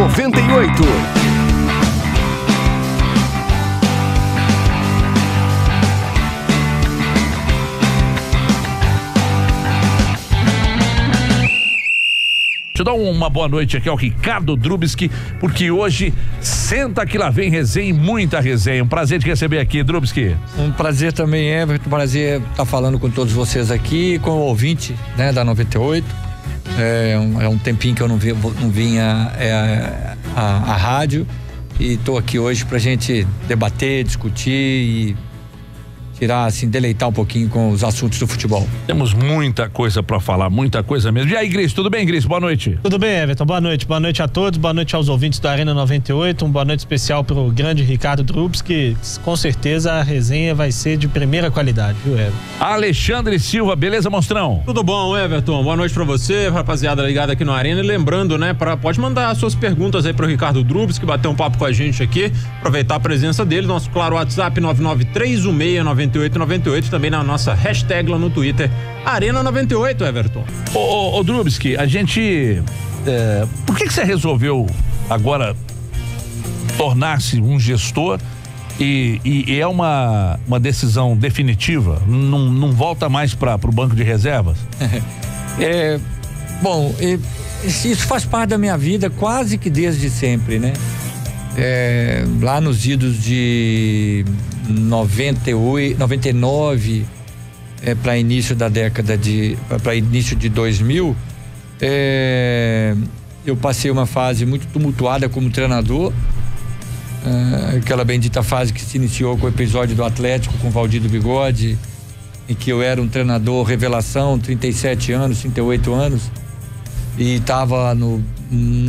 98. Deixa eu dar uma boa noite aqui ao Ricardo Drubski, porque hoje senta que lá vem resenha e muita resenha. Um prazer te receber aqui, Drubski. Um prazer também, Everton. Prazer estar falando com todos vocês aqui, com o ouvinte, né, da 98. É um tempinho que eu não vinha à rádio e estou aqui hoje pra gente debater, discutir e tirar, assim, deleitar um pouquinho com os assuntos do futebol. Temos muita coisa pra falar, muita coisa mesmo. E aí, Gris, tudo bem, Gris? Boa noite. Tudo bem, Everton, boa noite a todos, boa noite aos ouvintes da Arena 98, boa noite especial pro grande Ricardo Drubski, com certeza a resenha vai ser de primeira qualidade, viu, Everton? Alexandre Silva, beleza, monstrão? Tudo bom, Everton? Boa noite pra você, rapaziada ligada aqui no Arena, e lembrando, né, pode mandar suas perguntas aí pro Ricardo Drubski, bater um papo com a gente aqui, aproveitar a presença dele, nosso claro WhatsApp 993169898, também na nossa hashtag lá no Twitter, Arena 98, Everton. Ô Drubski, a gente, por que você resolveu agora tornar-se um gestor e é uma decisão definitiva? Não volta mais para o banco de reservas? Bom, isso faz parte da minha vida quase que desde sempre, né? Lá nos idos de 98, 99, para início da década para início de 2000, eu passei uma fase muito tumultuada como treinador, aquela bendita fase que se iniciou com o episódio do Atlético com o Valdir do Bigode, em que eu era um treinador revelação, 37 anos, 38 anos, e estava num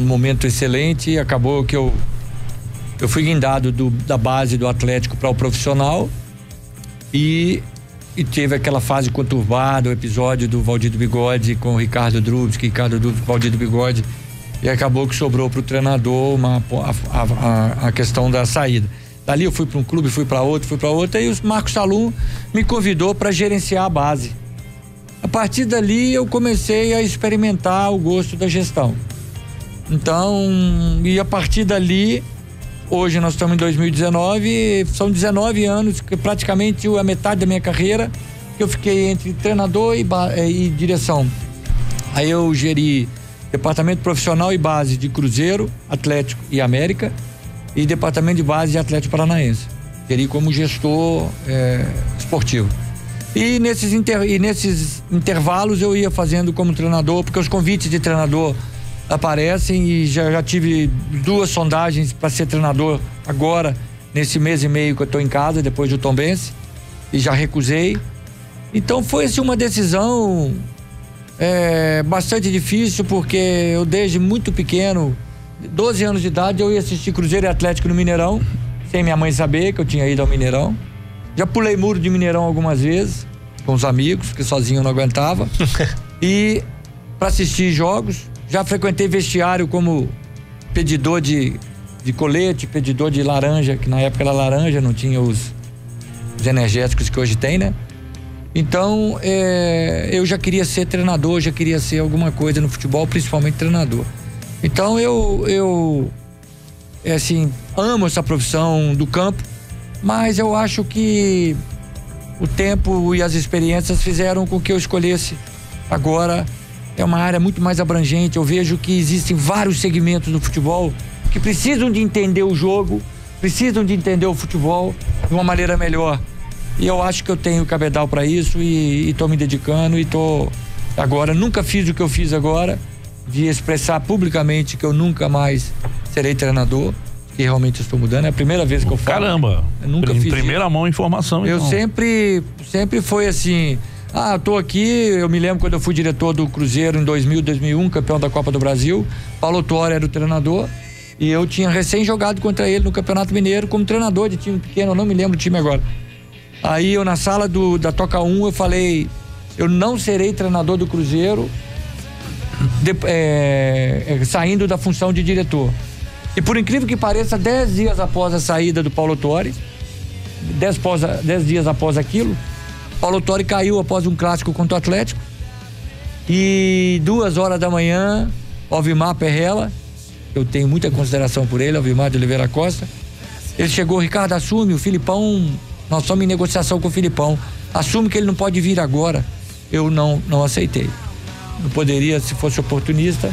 momento excelente, e acabou que eu fui guindado da base do Atlético para o profissional e teve aquela fase conturbada, o episódio do Valdir do Bigode com o Ricardo Drubski, Valdir do Bigode, e acabou que sobrou para o treinador a questão da saída. Dali eu fui para um clube, fui para outro, e o Marcos Salum me convidou para gerenciar a base. A partir dali eu comecei a experimentar o gosto da gestão. Então, e a partir dali, hoje nós estamos em 2019, são 19 anos, que praticamente a metade da minha carreira que eu fiquei entre treinador e direção. Aí eu geri departamento profissional e base de Cruzeiro, Atlético e América, e departamento de base de Atlético Paranaense. Geri como gestor esportivo. E nesses intervalos eu ia fazendo como treinador, porque os convites de treinador aparecem, e já tive 2 sondagens para ser treinador agora, nesse mês e meio que eu estou em casa, depois do Tombense, e já recusei. Então foi assim uma decisão bastante difícil, porque eu desde muito pequeno, 12 anos de idade, eu ia assistir Cruzeiro e Atlético no Mineirão, sem minha mãe saber que eu tinha ido ao Mineirão. Já pulei muro de Mineirão algumas vezes, com os amigos, porque sozinho eu não aguentava. E para assistir jogos, já frequentei vestiário como pedidor de colete, pedidor de laranja, que na época era laranja, não tinha os energéticos que hoje tem, né? Então, eu já queria ser treinador, já queria ser alguma coisa no futebol, principalmente treinador. Então, eu amo essa profissão do campo, mas eu acho que o tempo e as experiências fizeram com que eu escolhesse agora. É uma área muito mais abrangente. Eu vejo que existem vários segmentos do futebol que precisam de entender o jogo, precisam de entender o futebol de uma maneira melhor. E eu acho que eu tenho cabedal para isso, e estou me dedicando, e agora, nunca fiz o que eu fiz agora, de expressar publicamente que eu nunca mais serei treinador, que realmente estou mudando. É a primeira vez que eu falo. Caramba! Eu nunca fiz primeira mão informação. Eu sempre foi assim. Eu tô aqui, eu me lembro quando eu fui diretor do Cruzeiro em 2000, 2001, campeão da Copa do Brasil. Paulo Tuori era o treinador, e eu tinha recém jogado contra ele no Campeonato Mineiro como treinador de time pequeno, eu não me lembro o time agora. Aí eu, na sala da Toca 1, eu falei: eu não serei treinador do Cruzeiro saindo da função de diretor. E por incrível que pareça, 10 dias após a saída do Paulo Tuori, 10 dias após aquilo, Paulo Tuori caiu após um clássico contra o Atlético, e 2 horas da manhã, Alvimar Perrella eu tenho muita consideração por ele, Alvimar de Oliveira Costa. Ele chegou, Ricardo, assume, o Filipão, nós estamos em negociação com o Filipão, assume que ele não pode vir agora. Eu não aceitei. Eu poderia, se fosse oportunista.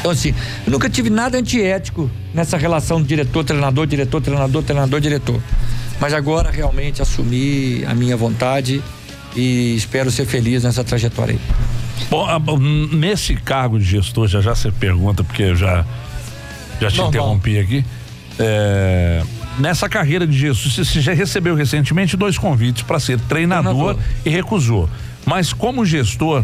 Então, assim, eu nunca tive nada antiético nessa relação diretor-treinador, diretor-treinador, treinador-diretor. Mas agora realmente assumi a minha vontade e espero ser feliz nessa trajetória aí. Bom, nesse cargo de gestor, já você pergunta, porque eu já te interrompi aqui. Nessa carreira de gestor, você já recebeu recentemente 2 convites para ser treinador e recusou. Mas como gestor,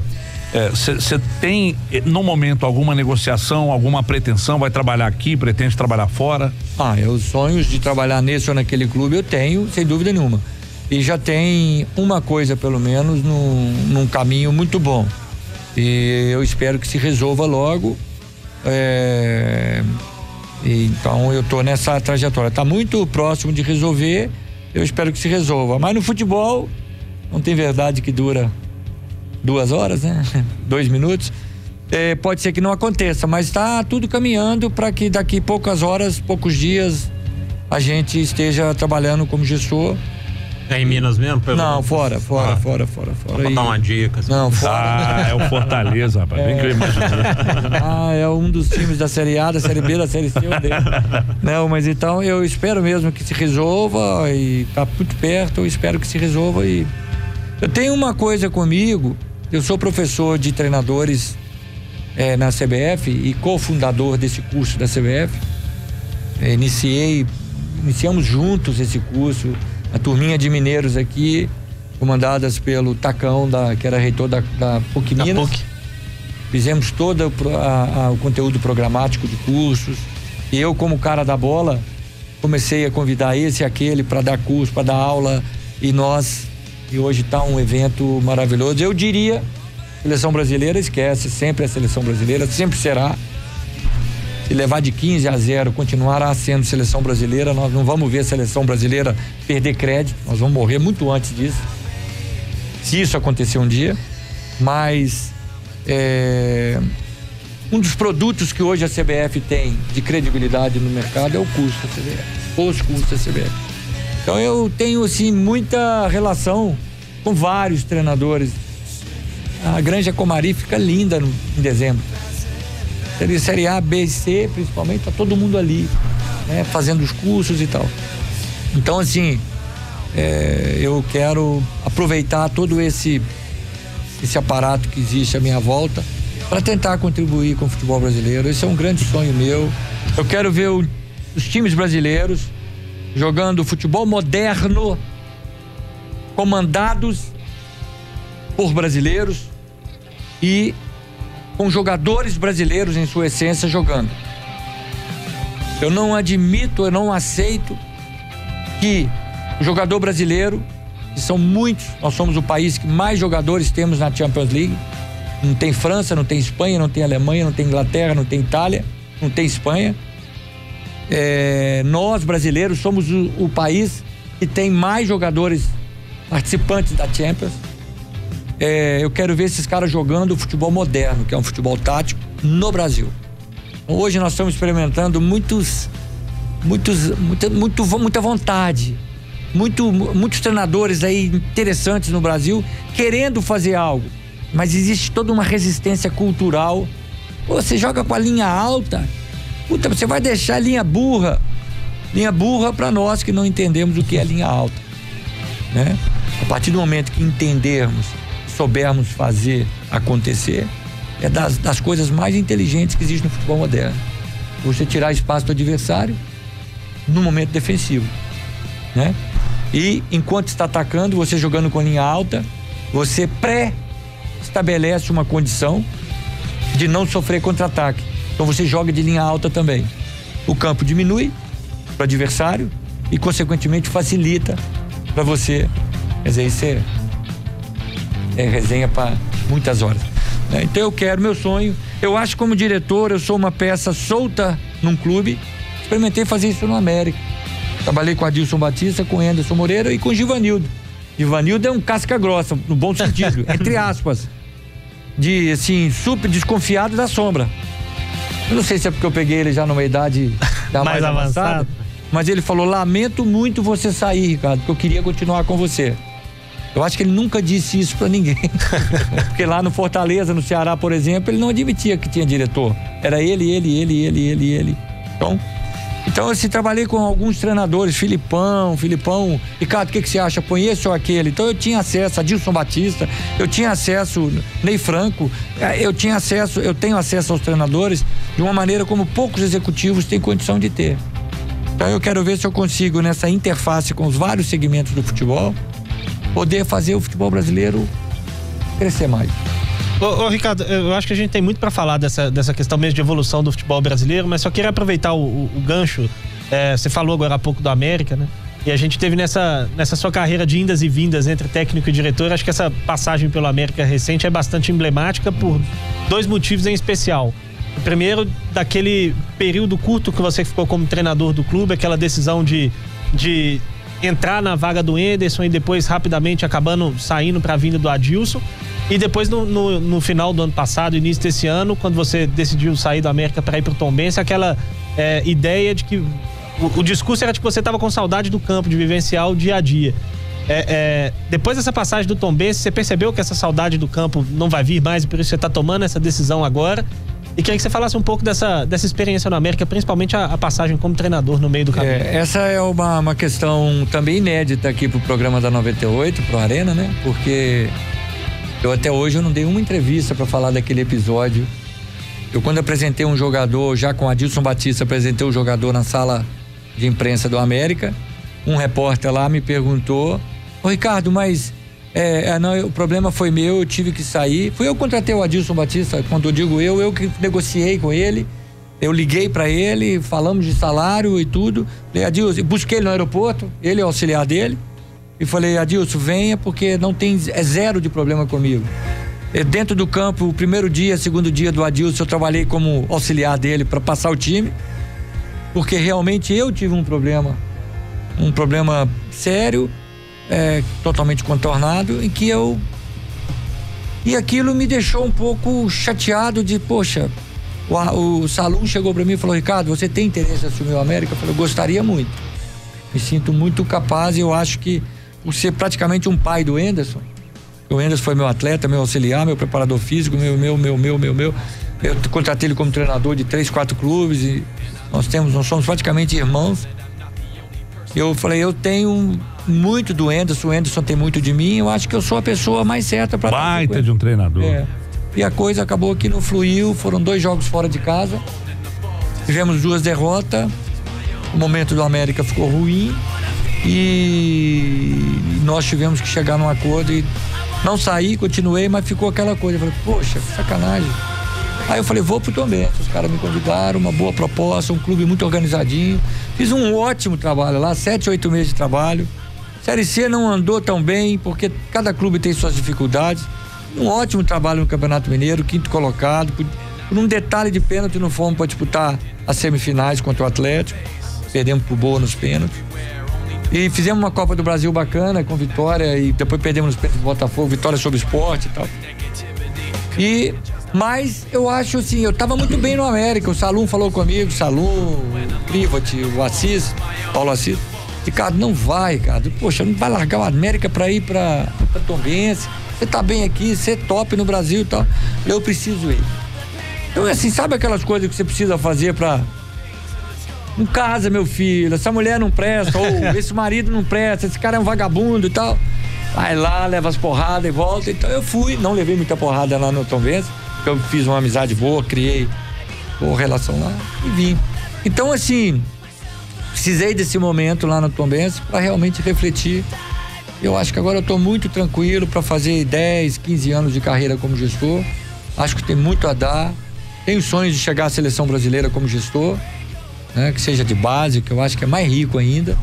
você tem no momento alguma negociação, alguma pretensão? Vai trabalhar aqui, pretende trabalhar fora? Os sonhos de trabalhar nesse ou naquele clube eu tenho, sem dúvida nenhuma. E já tem uma coisa, pelo menos, num caminho muito bom. E eu espero que se resolva logo. Então eu tô nessa trajetória. Tá muito próximo de resolver. Eu espero que se resolva. Mas no futebol, não tem verdade que dura 2 horas, né? 2 minutos. Pode ser que não aconteça, mas está tudo caminhando para que daqui poucas horas, poucos dias, a gente esteja trabalhando como gestor. É em Minas mesmo? Não, fora. Pra dar uma dica. Assim. Não, fora. É o Fortaleza, rapaz. Bem que eu imaginei. É um dos times da Série A, da Série B, da Série C. Não, mas então eu espero mesmo que se resolva e tá muito perto, eu espero que se resolva e eu tenho uma coisa comigo, eu sou professor de treinadores na CBF e cofundador desse curso da CBF. Iniciamos juntos esse curso, a turminha de mineiros aqui, comandadas pelo Tacão, que era reitor da PUC Minas. Fizemos todo o conteúdo programático de cursos. E eu, como cara da bola, comecei a convidar esse e aquele para dar curso, para dar aula. E hoje está um evento maravilhoso. Eu diria, seleção brasileira, esquece, sempre a seleção brasileira, sempre será. Se levar de 15-0, continuará sendo seleção brasileira, nós não vamos ver a seleção brasileira perder crédito, nós vamos morrer muito antes disso, se isso acontecer um dia. Mas um dos produtos que hoje a CBF tem de credibilidade no mercado é o curso da CBF, os cursos da CBF. Então eu tenho assim muita relação com vários treinadores. A Granja Comari fica linda em dezembro. Série A, B e C, principalmente, tá todo mundo ali, né, fazendo os cursos e tal. Então, assim, eu quero aproveitar todo esse aparato que existe à minha volta para tentar contribuir com o futebol brasileiro. Esse é um grande sonho meu. Eu quero ver os times brasileiros jogando futebol moderno, comandados por brasileiros e com jogadores brasileiros em sua essência jogando. Eu não admito, eu não aceito que o jogador brasileiro, que são muitos, nós somos o país que mais jogadores temos na Champions League. Não tem França, não tem Espanha, não tem Alemanha, não tem Inglaterra, não tem Itália, não tem Espanha. Nós brasileiros somos o país que tem mais jogadores participantes da Champions. Eu quero ver esses caras jogando o futebol moderno, que é um futebol tático, no Brasil. Hoje nós estamos experimentando muita vontade, muitos treinadores aí interessantes no Brasil querendo fazer algo, mas existe toda uma resistência cultural. Você joga com a linha alta, você vai deixar a linha burra para nós que não entendemos o que é linha alta, né? A partir do momento que entendermos, soubermos fazer acontecer, é das coisas mais inteligentes que existem no futebol moderno. Você tirar espaço do adversário no momento defensivo, né? E enquanto está atacando, você jogando com linha alta, você pré-estabelece uma condição de não sofrer contra-ataque. Então você joga de linha alta também. O campo diminui para o adversário e consequentemente facilita para você. Quer dizer, isso é resenha para muitas horas. Então meu sonho, eu acho que como diretor, eu sou uma peça solta num clube. Experimentei fazer isso no América. Trabalhei com Adilson Batista, com Anderson Moreira e com Givanildo. Givanildo é um casca grossa, no bom sentido, entre aspas, de assim, super desconfiado da sombra. Eu não sei se é porque eu peguei ele já numa idade já mais avançada, mas ele falou: lamento muito você sair, Ricardo, porque eu queria continuar com você. Eu acho que ele nunca disse isso pra ninguém. Porque lá no Fortaleza, no Ceará, por exemplo, ele não admitia que tinha diretor. Era ele. Então assim, trabalhei com alguns treinadores, Filipão, Ricardo, o que você acha? Põe esse ou aquele? Então eu tinha acesso a Adilson Batista, eu tinha acesso Ney Franco, eu tenho acesso aos treinadores de uma maneira como poucos executivos têm condição de ter. Então eu quero ver se eu consigo, nessa interface com os vários segmentos do futebol, poder fazer o futebol brasileiro crescer mais. Ô Ricardo, eu acho que a gente tem muito para falar dessa questão mesmo de evolução do futebol brasileiro, mas só queria aproveitar o gancho. Você falou agora há pouco do América, né? E a gente teve nessa sua carreira de indas e vindas entre técnico e diretor, acho que essa passagem pelo América recente é bastante emblemática por 2 motivos em especial. O primeiro, daquele período curto que você ficou como treinador do clube, aquela decisão de entrar na vaga do Enderson e depois rapidamente acabando saindo para a vinda do Adilson. E depois no final do ano passado, início desse ano, quando você decidiu sair do América para ir pro Tombense, aquela ideia de que o discurso era de que você estava com saudade do campo, de vivenciar o dia a dia. Depois dessa passagem do Tombense, você percebeu que essa saudade do campo não vai vir mais e por isso você está tomando essa decisão agora? E queria que você falasse um pouco dessa experiência no América, principalmente a passagem como treinador no meio do caminho. Essa é uma questão também inédita aqui pro programa da 98, pro Arena, né? Porque eu até hoje não dei uma entrevista para falar daquele episódio. Eu, quando apresentei um jogador, já com Adilson Batista, apresentei o jogador na sala de imprensa do América, um repórter lá me perguntou: ô Ricardo, mas não, o problema foi meu, eu tive que sair. Fui eu que contratei o Adilson Batista, quando eu digo eu que negociei com ele. Eu liguei para ele, falamos de salário e tudo. Falei: Adilson, busquei ele no aeroporto, ele é o auxiliar dele. E falei: Adilson, venha, porque não tem, zero de problema comigo. Dentro do campo, o primeiro dia, segundo dia do Adilson, eu trabalhei como auxiliar dele para passar o time, porque realmente eu tive um problema sério, totalmente contornado, em que e aquilo me deixou um pouco chateado de, poxa, o Salum chegou para mim e falou: Ricardo, você tem interesse em assumir o América? Eu falei: eu gostaria muito, me sinto muito capaz, e eu acho que por ser praticamente um pai do Enderson, o Enderson foi meu atleta, meu auxiliar, meu preparador físico, eu contratei ele como treinador de 3, 4 clubes, e nós somos praticamente irmãos. Eu falei: eu tenho muito do Enderson, o Enderson tem muito de mim, eu acho que eu sou a pessoa mais certa para baita de um treinador. E a coisa acabou que não fluiu, foram 2 jogos fora de casa, tivemos 2 derrotas, o momento do América ficou ruim e nós tivemos que chegar num acordo e não saí, continuei, mas ficou aquela coisa. Eu falei: poxa, que sacanagem. Aí eu falei: vou pro Tombense. Os caras me convidaram, uma boa proposta, um clube muito organizadinho. Fiz um ótimo trabalho lá, 7, 8 meses de trabalho. Série C não andou tão bem, porque cada clube tem suas dificuldades. Um ótimo trabalho no Campeonato Mineiro, 5º colocado. Por um detalhe de pênalti, não fomos para disputar as semifinais contra o Atlético. Perdemos pro Boa nos pênaltis. E fizemos uma Copa do Brasil bacana, com vitória, e depois perdemos nos pênaltis do Botafogo, vitória sobre o Sport e tal. Mas eu acho assim, eu tava muito bem no América. O Salum falou comigo, o Privat, o Paulo Assis: Ricardo, não vai, cara. Poxa, não vai largar o América pra ir pra Tombense. Você tá bem aqui, você é top no Brasil e tal. Eu preciso ir. Então, assim, sabe aquelas coisas que você precisa fazer pra... Não casa, meu filho, essa mulher não presta, ou esse marido não presta, esse cara é um vagabundo e tal. Vai lá, leva as porradas e volta. Então eu fui, não levei muita porrada lá no Tombense, porque eu fiz uma amizade boa, criei boa relação lá e vim. Então, assim, precisei desse momento lá no Tombense para realmente refletir. Eu acho que agora eu estou muito tranquilo para fazer 10, 15 anos de carreira como gestor. Acho que tem muito a dar. Tenho sonhos de chegar à seleção brasileira como gestor, né, que seja de base, que eu acho que é mais rico ainda.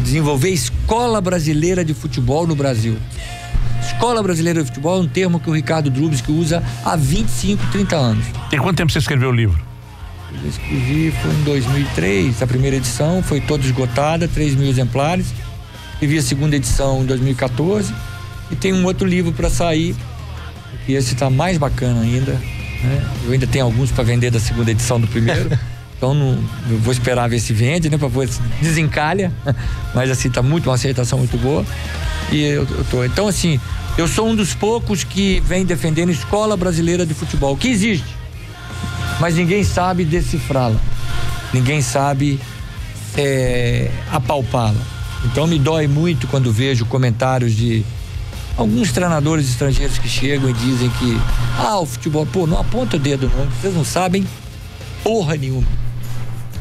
Desenvolver escola brasileira de futebol no Brasil. Escola brasileira de futebol é um termo que o Ricardo Drubski usa há 25, 30 anos. Tem quanto tempo você escreveu o livro? Eu escrevi, foi em 2003, a primeira edição, foi toda esgotada, 3.000 exemplares. Escrevi a segunda edição em 2014 e tem um outro livro para sair, e esse está mais bacana ainda, né? Eu ainda tenho alguns para vender da segunda edição do primeiro. Então eu vou esperar ver se vende, né? Para ver se desencalha. Mas assim, tá uma aceitação muito boa. E eu tô. Então, assim, eu sou um dos poucos que vem defendendo a Escola Brasileira de Futebol, que existe. Mas ninguém sabe decifrá-la. Ninguém sabe apalpá-la. Então me dói muito quando vejo comentários de alguns treinadores estrangeiros que chegam e dizem que o futebol, não aponta o dedo não, vocês não sabem porra nenhuma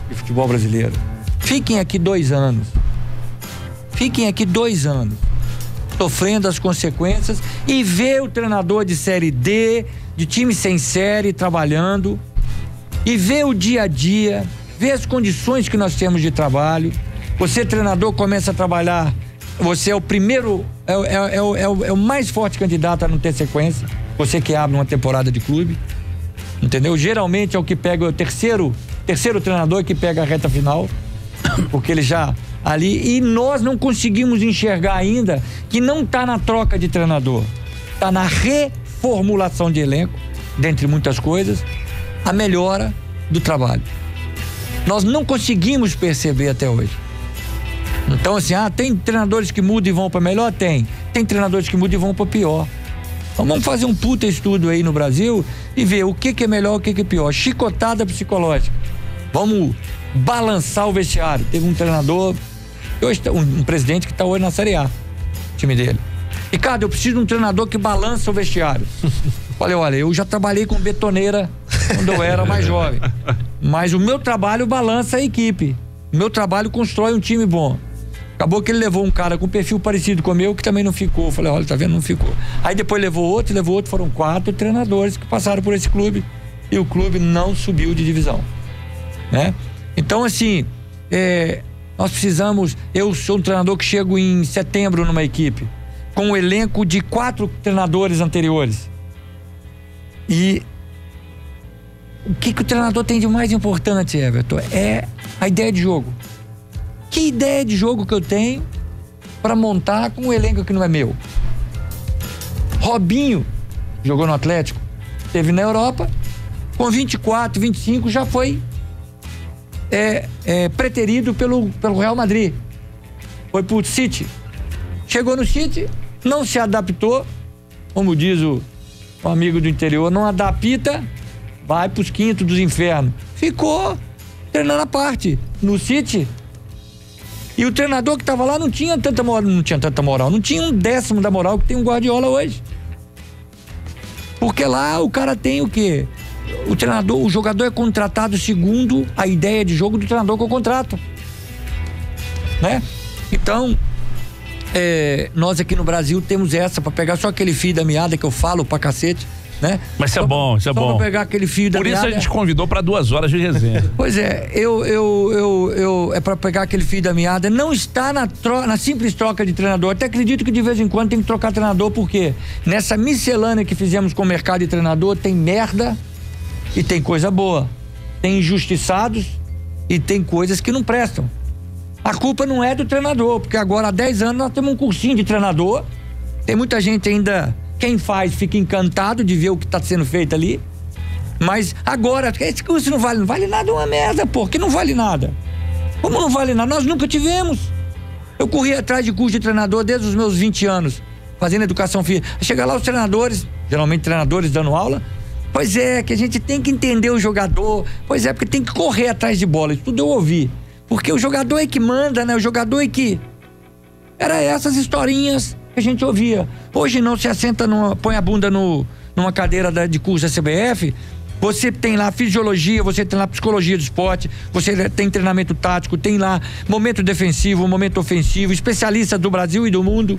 de futebol brasileiro. Fiquem aqui 2 anos. Fiquem aqui 2 anos sofrendo as consequências e vê o treinador de série D, de time sem série, trabalhando, e vê o dia a dia, vê as condições que nós temos de trabalho. Você, treinador, começa a trabalhar, você é o primeiro, é o mais forte candidato a não ter sequência, você que abre uma temporada de clube, entendeu? Geralmente é o que pega o terceiro treinador que pega a reta final, porque ele já ali, e nós não conseguimos enxergar ainda que não está na troca de treinador, está na reformulação de elenco, dentre muitas coisas, a melhora do trabalho. Nós não conseguimos perceber até hoje. Então, assim, tem treinadores que mudam e vão para melhor? Tem treinadores que mudam e vão para pior. Então vamos fazer um puta estudo aí no Brasil e ver o que é melhor, o que é pior. Chicotada psicológica. Vamos balançar o vestiário. Teve um treinador, hoje um presidente que está hoje na Série A, time dele. Ricardo, eu preciso de um treinador que balança o vestiário. Falei, olha, eu já trabalhei com betoneira quando eu era mais jovem, mas o meu trabalho balança a equipe. O meu trabalho constrói um time bom. Acabou que ele levou um cara com perfil parecido com o meu que também não ficou. Falei, olha, tá vendo? Não ficou. Aí depois levou outro. Foram 4 treinadores que passaram por esse clube e o clube não subiu de divisão, né? Então, assim, nós precisamos. Eu sou um treinador que chego em setembro numa equipe com um elenco de 4 treinadores anteriores. E o que o treinador tem de mais importante, Everton, é a ideia de jogo. Que ideia de jogo que eu tenho para montar com um elenco que não é meu? Robinho jogou no Atlético, esteve na Europa, com 24, 25 já foi preterido pelo Real Madrid. Foi pro City. Chegou no City, não se adaptou, como diz o amigo do interior, não adapta, vai pros quintos dos infernos. Ficou treinando a parte no City. E o treinador que estava lá não tinha tanta moral, não tinha 1/10 da moral que tem um Guardiola hoje. Porque lá o cara tem o quê? O jogador é contratado segundo a ideia de jogo do treinador que eu contrato, né? Então, nós aqui no Brasil temos essa, para pegar só aquele fio da meada que eu falo pra cacete, né? Mas isso é bom, isso é bom. Só pra pegar aquele fio da meada. Por isso a gente convidou para 2 horas de resenha. Pois é, é pra pegar aquele fio da meada, não está na simples troca de treinador. Até acredito que de vez em quando tem que trocar treinador, porque nessa miscelânea que fizemos com o mercado de treinador, tem merda e tem coisa boa. Tem injustiçados e tem coisas que não prestam. A culpa não é do treinador, porque agora há 10 anos nós temos um cursinho de treinador, tem muita gente ainda. Quem faz fica encantado de ver o que está sendo feito ali. Mas agora, esse curso não vale nada, uma merda, pô, que não vale nada. Como não vale nada? Nós nunca tivemos. Eu corri atrás de curso de treinador desde os meus 20 anos, fazendo educação física. Chega lá os treinadores, geralmente treinadores dando aula. Pois é, que a gente tem que entender o jogador. Pois é, porque tem que correr atrás de bola. Isso tudo eu ouvi. Porque o jogador é que manda, né? O jogador é que... Era essas historinhas que a gente ouvia. Hoje não se assenta, põe a bunda numa cadeira de curso da CBF, você tem lá fisiologia, você tem lá psicologia do esporte, você tem treinamento tático, tem lá momento defensivo, momento ofensivo, especialistas do Brasil e do mundo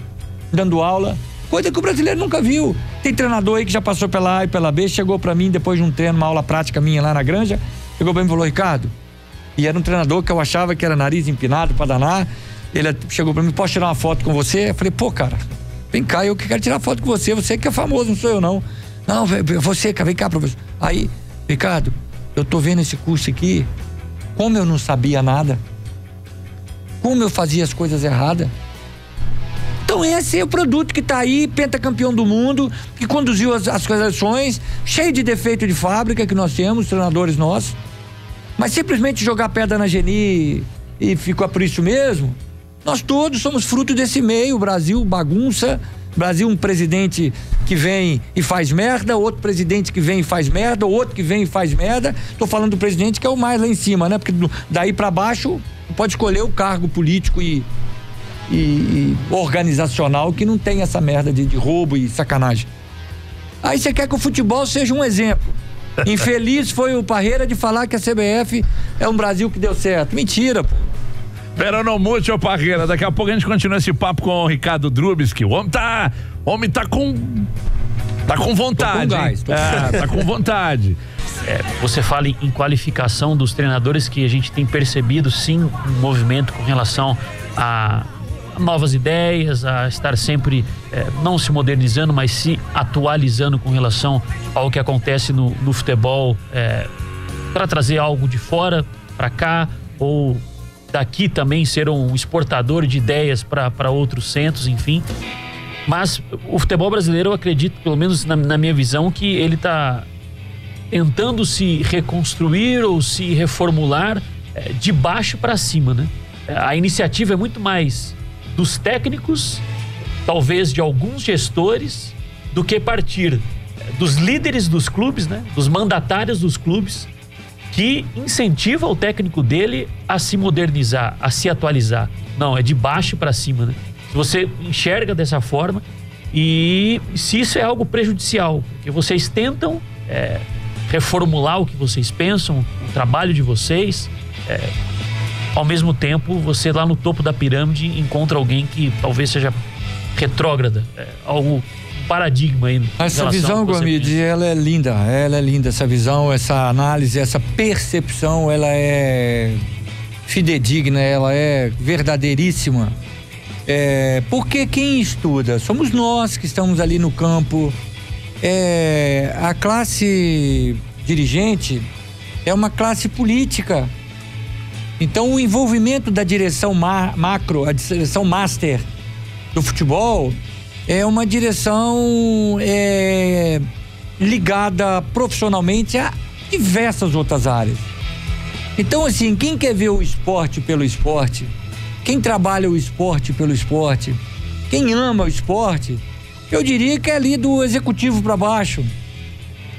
dando aula, coisa que o brasileiro nunca viu. Tem treinador aí que já passou pela A e pela B, chegou pra mim depois de um treino, uma aula prática minha lá na Granja, chegou pra mim e falou, Ricardo, e era um treinador que eu achava que era nariz empinado pra danar. Ele chegou pra mim, posso tirar uma foto com você? Eu falei, pô, cara, vem cá, eu que quero tirar foto com você que é famoso, não sou eu não. Não, você, cara, vem cá, professor. Aí, Ricardo, eu tô vendo esse curso aqui, como eu não sabia nada, como eu fazia as coisas erradas, Então esse é o produto que está aí, pentacampeão do mundo, que conduziu as seleções, cheio de defeito de fábrica que nós temos, treinadores nossos. Mas simplesmente jogar pedra na Geni e ficou por isso mesmo, nós todos somos fruto desse meio. O Brasil bagunça, Brasil um presidente que vem e faz merda, outro presidente que vem e faz merda, outro que vem e faz merda. Tô falando do presidente que é o mais lá em cima, né? Porque daí para baixo pode escolher o cargo político e organizacional que não tem essa merda de roubo e sacanagem. Aí você quer que o futebol seja um exemplo. Infeliz foi o Parreira de falar que a CBF é um Brasil que deu certo. Mentira, pô. Pero não muito, ô Parreira. Daqui a pouco a gente continua esse papo com o Ricardo Drubski. O homem tá com vontade. Tô com gás, tá com vontade. Você fala em qualificação dos treinadores, que a gente tem percebido sim um movimento com relação a novas ideias, a estar sempre não se modernizando, mas se atualizando com relação ao que acontece no futebol, para trazer algo de fora para cá, ou daqui também ser um exportador de ideias para outros centros, enfim. Mas o futebol brasileiro, eu acredito, pelo menos na minha visão, que ele está tentando se reconstruir ou se reformular de baixo para cima, né? A iniciativa é muito mais dos técnicos, talvez de alguns gestores, do que partir dos líderes dos clubes, né? Dos mandatários dos clubes, que incentiva o técnico dele a se modernizar, a se atualizar. Não, é de baixo para cima, né? Se você enxerga dessa forma, e se isso é algo prejudicial, porque vocês tentam reformular o que vocês pensam, o trabalho de vocês, ao mesmo tempo, você lá no topo da pirâmide encontra alguém que talvez seja retrógrada, algo paradigma aí. Essa visão, Gomide, ela é linda, essa visão, essa análise, essa percepção, ela é fidedigna, ela é verdadeiríssima. Porque quem estuda somos nós que estamos ali no campo. A classe dirigente é uma classe política. Então o envolvimento da direção macro, a direção master do futebol, é uma direção ligada profissionalmente a diversas outras áreas. Então, assim, quem quer ver o esporte pelo esporte, quem trabalha o esporte pelo esporte, quem ama o esporte, eu diria que é ali do executivo para baixo,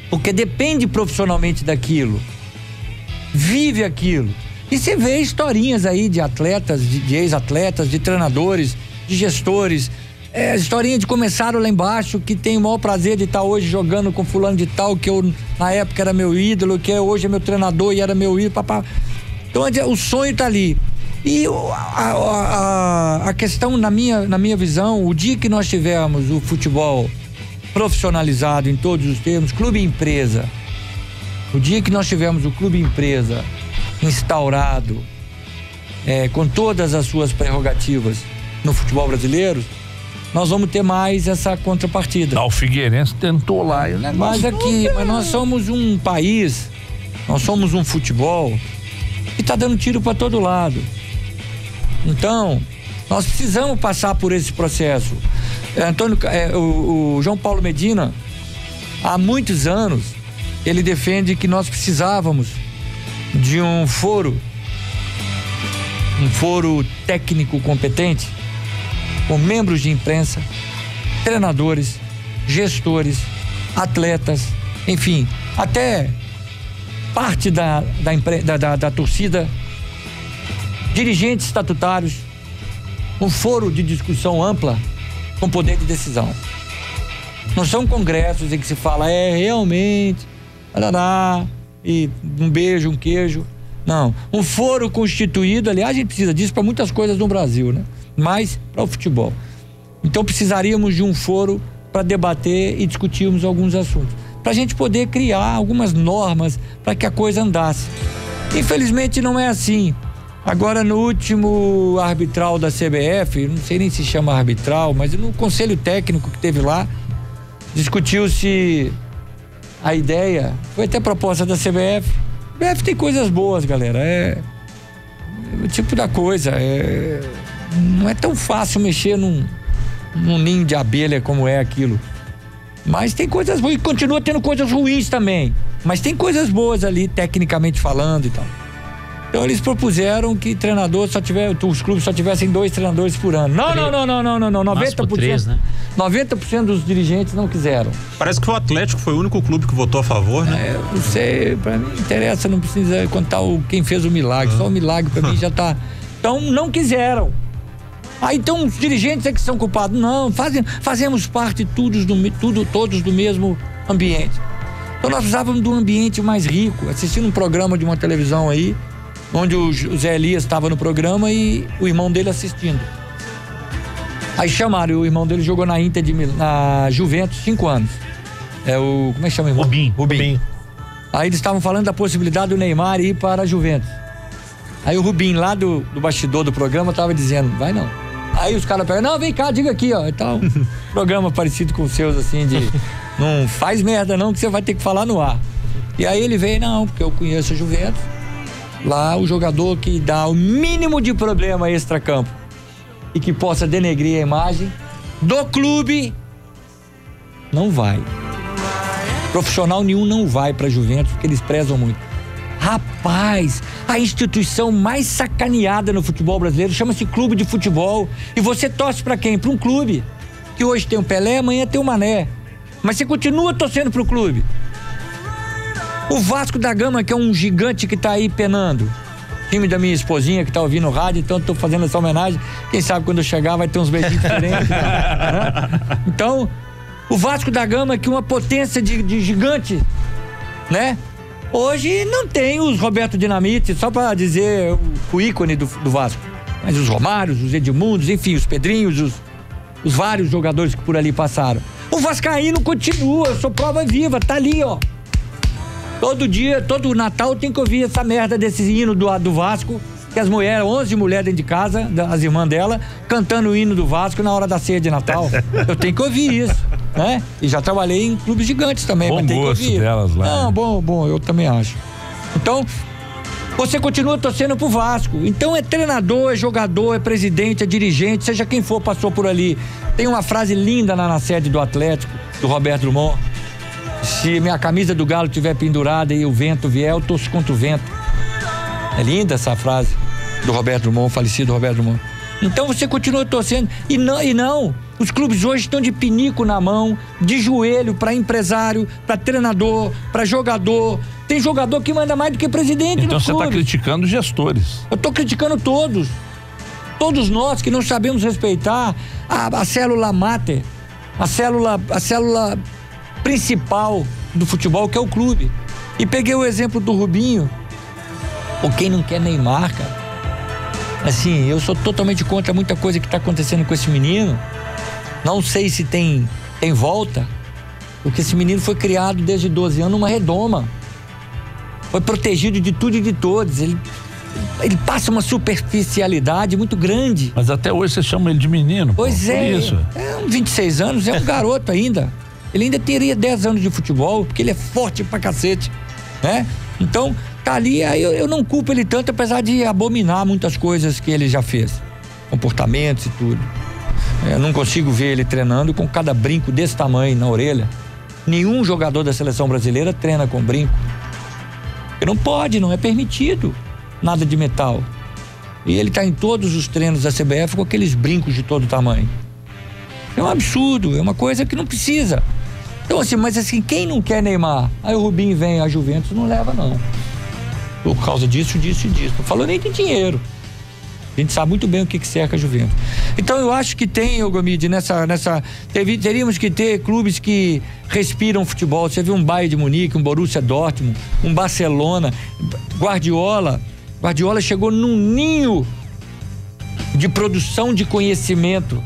porque depende profissionalmente daquilo, vive aquilo. E você vê historinhas aí de atletas, de ex-atletas, de treinadores, de gestores, historinha de começaram lá embaixo, que tem o maior prazer de estar hoje jogando com fulano de tal, que eu na época era meu ídolo, que hoje é meu treinador e era meu ídolo, papá. Então o sonho tá ali. E a questão, na minha visão, o dia que nós tivermos o futebol profissionalizado em todos os termos, clube e empresa, o dia que nós tivermos o clube e empresa instaurado, com todas as suas prerrogativas no futebol brasileiro, nós vamos ter mais essa contrapartida. O Figueirense tentou lá. Mas nós somos um país, nós somos um futebol que está dando tiro para todo lado. Então, nós precisamos passar por esse processo. O João Paulo Medina, há muitos anos, ele defende que nós precisávamos de um foro técnico competente, com membros de imprensa, treinadores, gestores, atletas, enfim, até parte da torcida, dirigentes estatutários, um foro de discussão ampla com poder de decisão. Não são congressos em que se fala realmente, e um beijo, um queijo. Não, um foro constituído, aliás, a gente precisa disso para muitas coisas no Brasil, né? Mas para o futebol. Então precisaríamos de um foro para debater e discutirmos alguns assuntos, para a gente poder criar algumas normas para que a coisa andasse. Infelizmente não é assim. Agora, no último arbitral da CBF, não sei nem se chama arbitral, mas no conselho técnico que teve lá, discutiu-se a ideia, foi até proposta da CBF. A CBF tem coisas boas, galera, é o tipo da coisa, não é tão fácil mexer num ninho de abelha como é aquilo. Mas tem coisas boas, e continua tendo coisas ruins também. Mas tem coisas boas ali, tecnicamente falando e tal. Então eles propuseram que os clubes só tivessem 2 treinadores por ano. Não. 90%, 3, né? 90% dos dirigentes não quiseram. Parece que o Atlético foi o único clube que votou a favor, né? Não sei, pra mim interessa, não precisa contar quem fez o milagre. Só o milagre pra mim já tá. Então não quiseram. Então os dirigentes é que são culpados. Não, fazemos parte todos do mesmo ambiente. Então nós precisávamos de um ambiente mais rico. Assistindo um programa de uma televisão aí, onde o Zé Elias estava no programa e o irmão dele assistindo. Aí chamaram, o irmão dele jogou na Inter na Juventus 5 anos. Como é que chama o irmão? Rubinho. Aí eles estavam falando da possibilidade do Neymar ir para a Juventus. Aí o Rubinho, lá do bastidor do programa, estava dizendo, vai não. Aí os caras pegam, não, vem cá, diga aqui, ó. Então, programa parecido com os seus, assim, de não faz merda não, que você vai ter que falar no ar. E aí ele veio, não, porque eu conheço a Juventus. Lá o jogador que dá o mínimo de problema extracampo e que possa denegrir a imagem do clube, não vai. Profissional nenhum não vai pra Juventus, porque eles prezam muito. Rapaz, a instituição mais sacaneada no futebol brasileiro chama-se clube de futebol. E você torce pra quem? Pra um clube. Que hoje tem o Pelé, amanhã tem o Mané. Mas você continua torcendo pro clube. O Vasco da Gama, que é um gigante que tá aí penando. Time da minha esposinha que tá ouvindo o rádio, então eu tô fazendo essa homenagem. Quem sabe quando eu chegar vai ter uns beijinhos diferentes. Né? Então, o Vasco da Gama, que é uma potência de gigante, né? Hoje não tem os Roberto Dinamite, só para dizer o ícone do Vasco. Mas os Romários, os Edmundos, enfim, os Pedrinhos, os vários jogadores que por ali passaram. O vascaíno continua, eu sou prova viva, tá ali, ó. Todo dia, todo Natal tem que ouvir essa merda desse hino do Vasco, que as mulheres, 11 mulheres dentro de casa, as irmãs dela, cantando o hino do Vasco na hora da ceia de Natal. Eu tenho que ouvir isso, né? E já trabalhei em clubes gigantes também, bom mas tem que gosto ouvir. Delas lá. Não, bom, eu também acho. Então, você continua torcendo pro Vasco. Então é treinador, é jogador, é presidente, é dirigente, seja quem for, passou por ali. Tem uma frase linda na sede do Atlético, do Roberto Drummond. Se minha camisa do Galo estiver pendurada e o vento vier, eu torço contra o vento. É linda essa frase do Roberto Drummond, falecido Roberto Drummond. Então você continua torcendo. E não, os clubes hoje estão de pinico na mão, de joelho para empresário, para treinador, para jogador. Tem jogador que manda mais do que presidente. Então você está criticando os gestores. Eu estou criticando todos. Todos nós que não sabemos respeitar a célula máter, a célula principal do futebol, que é o clube. E peguei o exemplo do Rubinho. Ou quem não quer Neymar, cara. Assim, eu sou totalmente contra muita coisa que está acontecendo com esse menino. Não sei se tem volta, porque esse menino foi criado desde 12 anos numa redoma. Foi protegido de tudo e de todos. Ele passa uma superficialidade muito grande. Mas até hoje você chama ele de menino. Pois é. Isso. É 26 anos, é um garoto ainda. Ele ainda teria 10 anos de futebol, porque ele é forte pra cacete, né? Então, tá ali, aí eu não culpo ele tanto, apesar de abominar muitas coisas que ele já fez. Comportamentos e tudo. Eu não consigo ver ele treinando com cada brinco desse tamanho na orelha. Nenhum jogador da seleção brasileira treina com brinco. Porque não pode, não é permitido nada de metal. E ele tá em todos os treinos da CBF com aqueles brincos de todo tamanho. É um absurdo, é uma coisa que não precisa. Então assim, mas assim, quem não quer Neymar? Aí o Rubinho vem, a Juventus não leva não. Por causa disso. Não falou nem de dinheiro. A gente sabe muito bem o que cerca a Juventus. Então eu acho que tem, Gomide, teríamos que ter clubes que respiram futebol. Você viu um Bayern de Munique, um Borussia Dortmund, um Barcelona, Guardiola chegou num ninho de produção de conhecimento.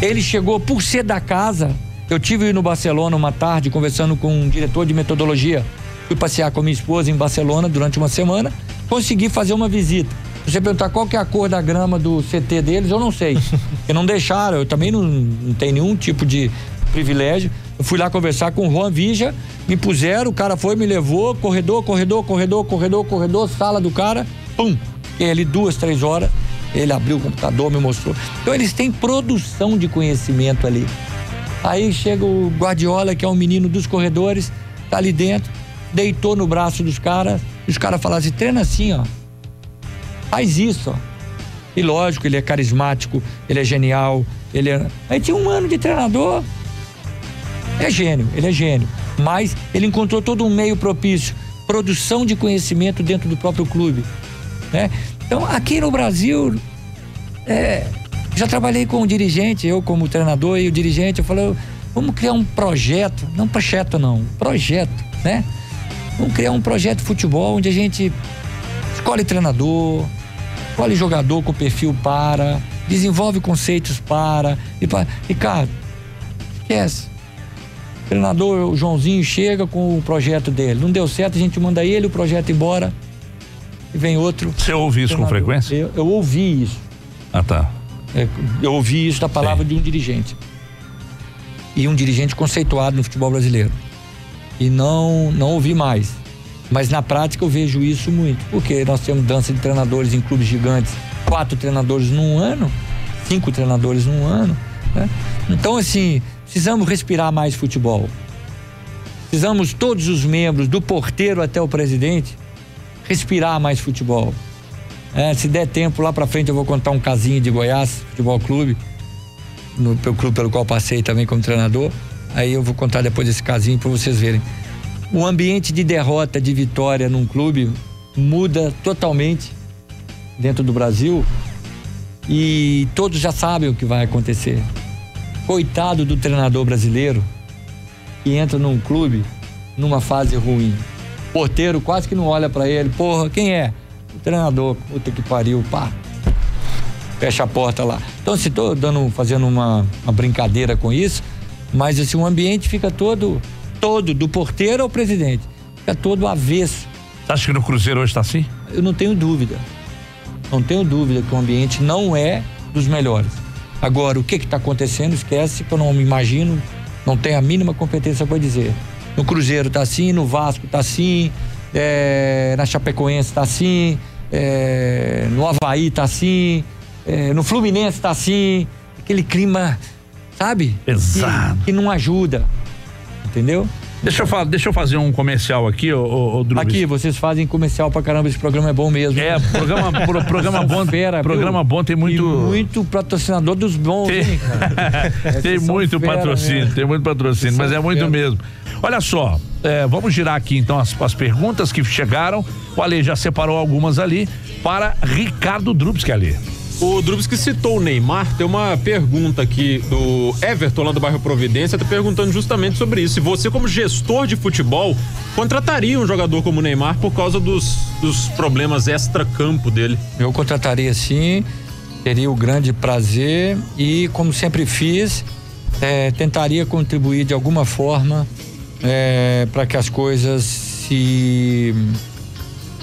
Ele chegou por ser da casa. Eu tive no Barcelona uma tarde conversando com um diretor de metodologia. Fui passear com minha esposa em Barcelona durante uma semana. Consegui fazer uma visita. Se você perguntar qual que é a cor da grama do CT deles, eu não sei. Porque não deixaram, eu também não tenho nenhum tipo de privilégio. Eu fui lá conversar com o Juan Vija, me puseram, o cara foi, me levou, corredor, sala do cara, pum. Fiquei ali 2-3 horas. Ele abriu o computador, me mostrou. Então eles têm produção de conhecimento ali. Aí chega o Guardiola, que é um menino dos corredores, tá ali dentro, deitou no braço dos caras, e os caras falaram assim, treina assim, ó. Faz isso, ó. E lógico, ele é carismático, ele é genial, Aí tinha 1 ano de treinador. Ele é gênio. Mas ele encontrou todo um meio propício, produção de conhecimento dentro do próprio clube, né? Então, aqui no Brasil, já trabalhei com um dirigente, eu como treinador e o dirigente, eu falei, vamos criar um projeto, não projeto não, projeto, né? Vamos criar um projeto de futebol onde a gente escolhe treinador, escolhe jogador com perfil para, desenvolve conceitos para, Ricardo, esquece. O treinador, o Joãozinho, chega com o projeto dele. Não deu certo, a gente manda ele, o projeto embora e vem outro. Você ouve isso treinador. Com frequência? Eu ouvi isso. Ah, tá. Eu ouvi isso da palavra de um dirigente. E um dirigente conceituado no futebol brasileiro. E não ouvi mais. Mas na prática eu vejo isso muito. Porque nós temos dança de treinadores em clubes gigantes. 4 treinadores num ano, 5 treinadores num ano, né? Então, assim, precisamos respirar mais futebol. Precisamos todos os membros, do porteiro até o presidente, respirar mais futebol. Se der tempo, lá pra frente eu vou contar um casinho de Goiás Futebol Clube, no clube pelo qual passei também como treinador. Aí eu vou contar depois desse casinho para vocês verem. O ambiente de derrota, de vitória num clube muda totalmente dentro do Brasil e todos já sabem o que vai acontecer. Coitado do treinador brasileiro que entra num clube numa fase ruim. O porteiro quase que não olha pra ele. Porra, quem é? O treinador. Puta que pariu, pá. Fecha a porta lá. Então, se tô fazendo uma brincadeira com isso, mas assim, o ambiente fica todo, do porteiro ao presidente, fica todo avesso. Você acha que no Cruzeiro hoje tá assim? Eu não tenho dúvida. Não tenho dúvida que o ambiente não é dos melhores. Agora, o que está acontecendo, esquece, que eu não me imagino, não tenho a mínima competência para dizer. No Cruzeiro tá assim, no Vasco tá assim, na Chapecoense tá assim, no Avaí tá assim, no Fluminense tá assim, aquele clima, sabe? Pesado. Que não ajuda, entendeu? Deixa eu fazer um comercial aqui, ô Drubis. Aqui, vocês fazem comercial pra caramba, esse programa é bom mesmo. Programa bom. Programa bom, tem muito. E muito patrocinador dos bons, hein, cara? Tem muito patrocínio, mesmo. Tem muito patrocínio, mas é muito mesmo. Olha só, vamos girar aqui então as perguntas que chegaram. O Ale já separou algumas ali para Ricardo Drubis, Ali. O Drubis que citou o Neymar, tem uma pergunta aqui do Everton, lá do bairro Providência, tá perguntando justamente sobre isso. Se você, como gestor de futebol, contrataria um jogador como o Neymar por causa dos problemas extra-campo dele? Eu contrataria sim, teria o grande prazer e, como sempre fiz, tentaria contribuir de alguma forma para que as coisas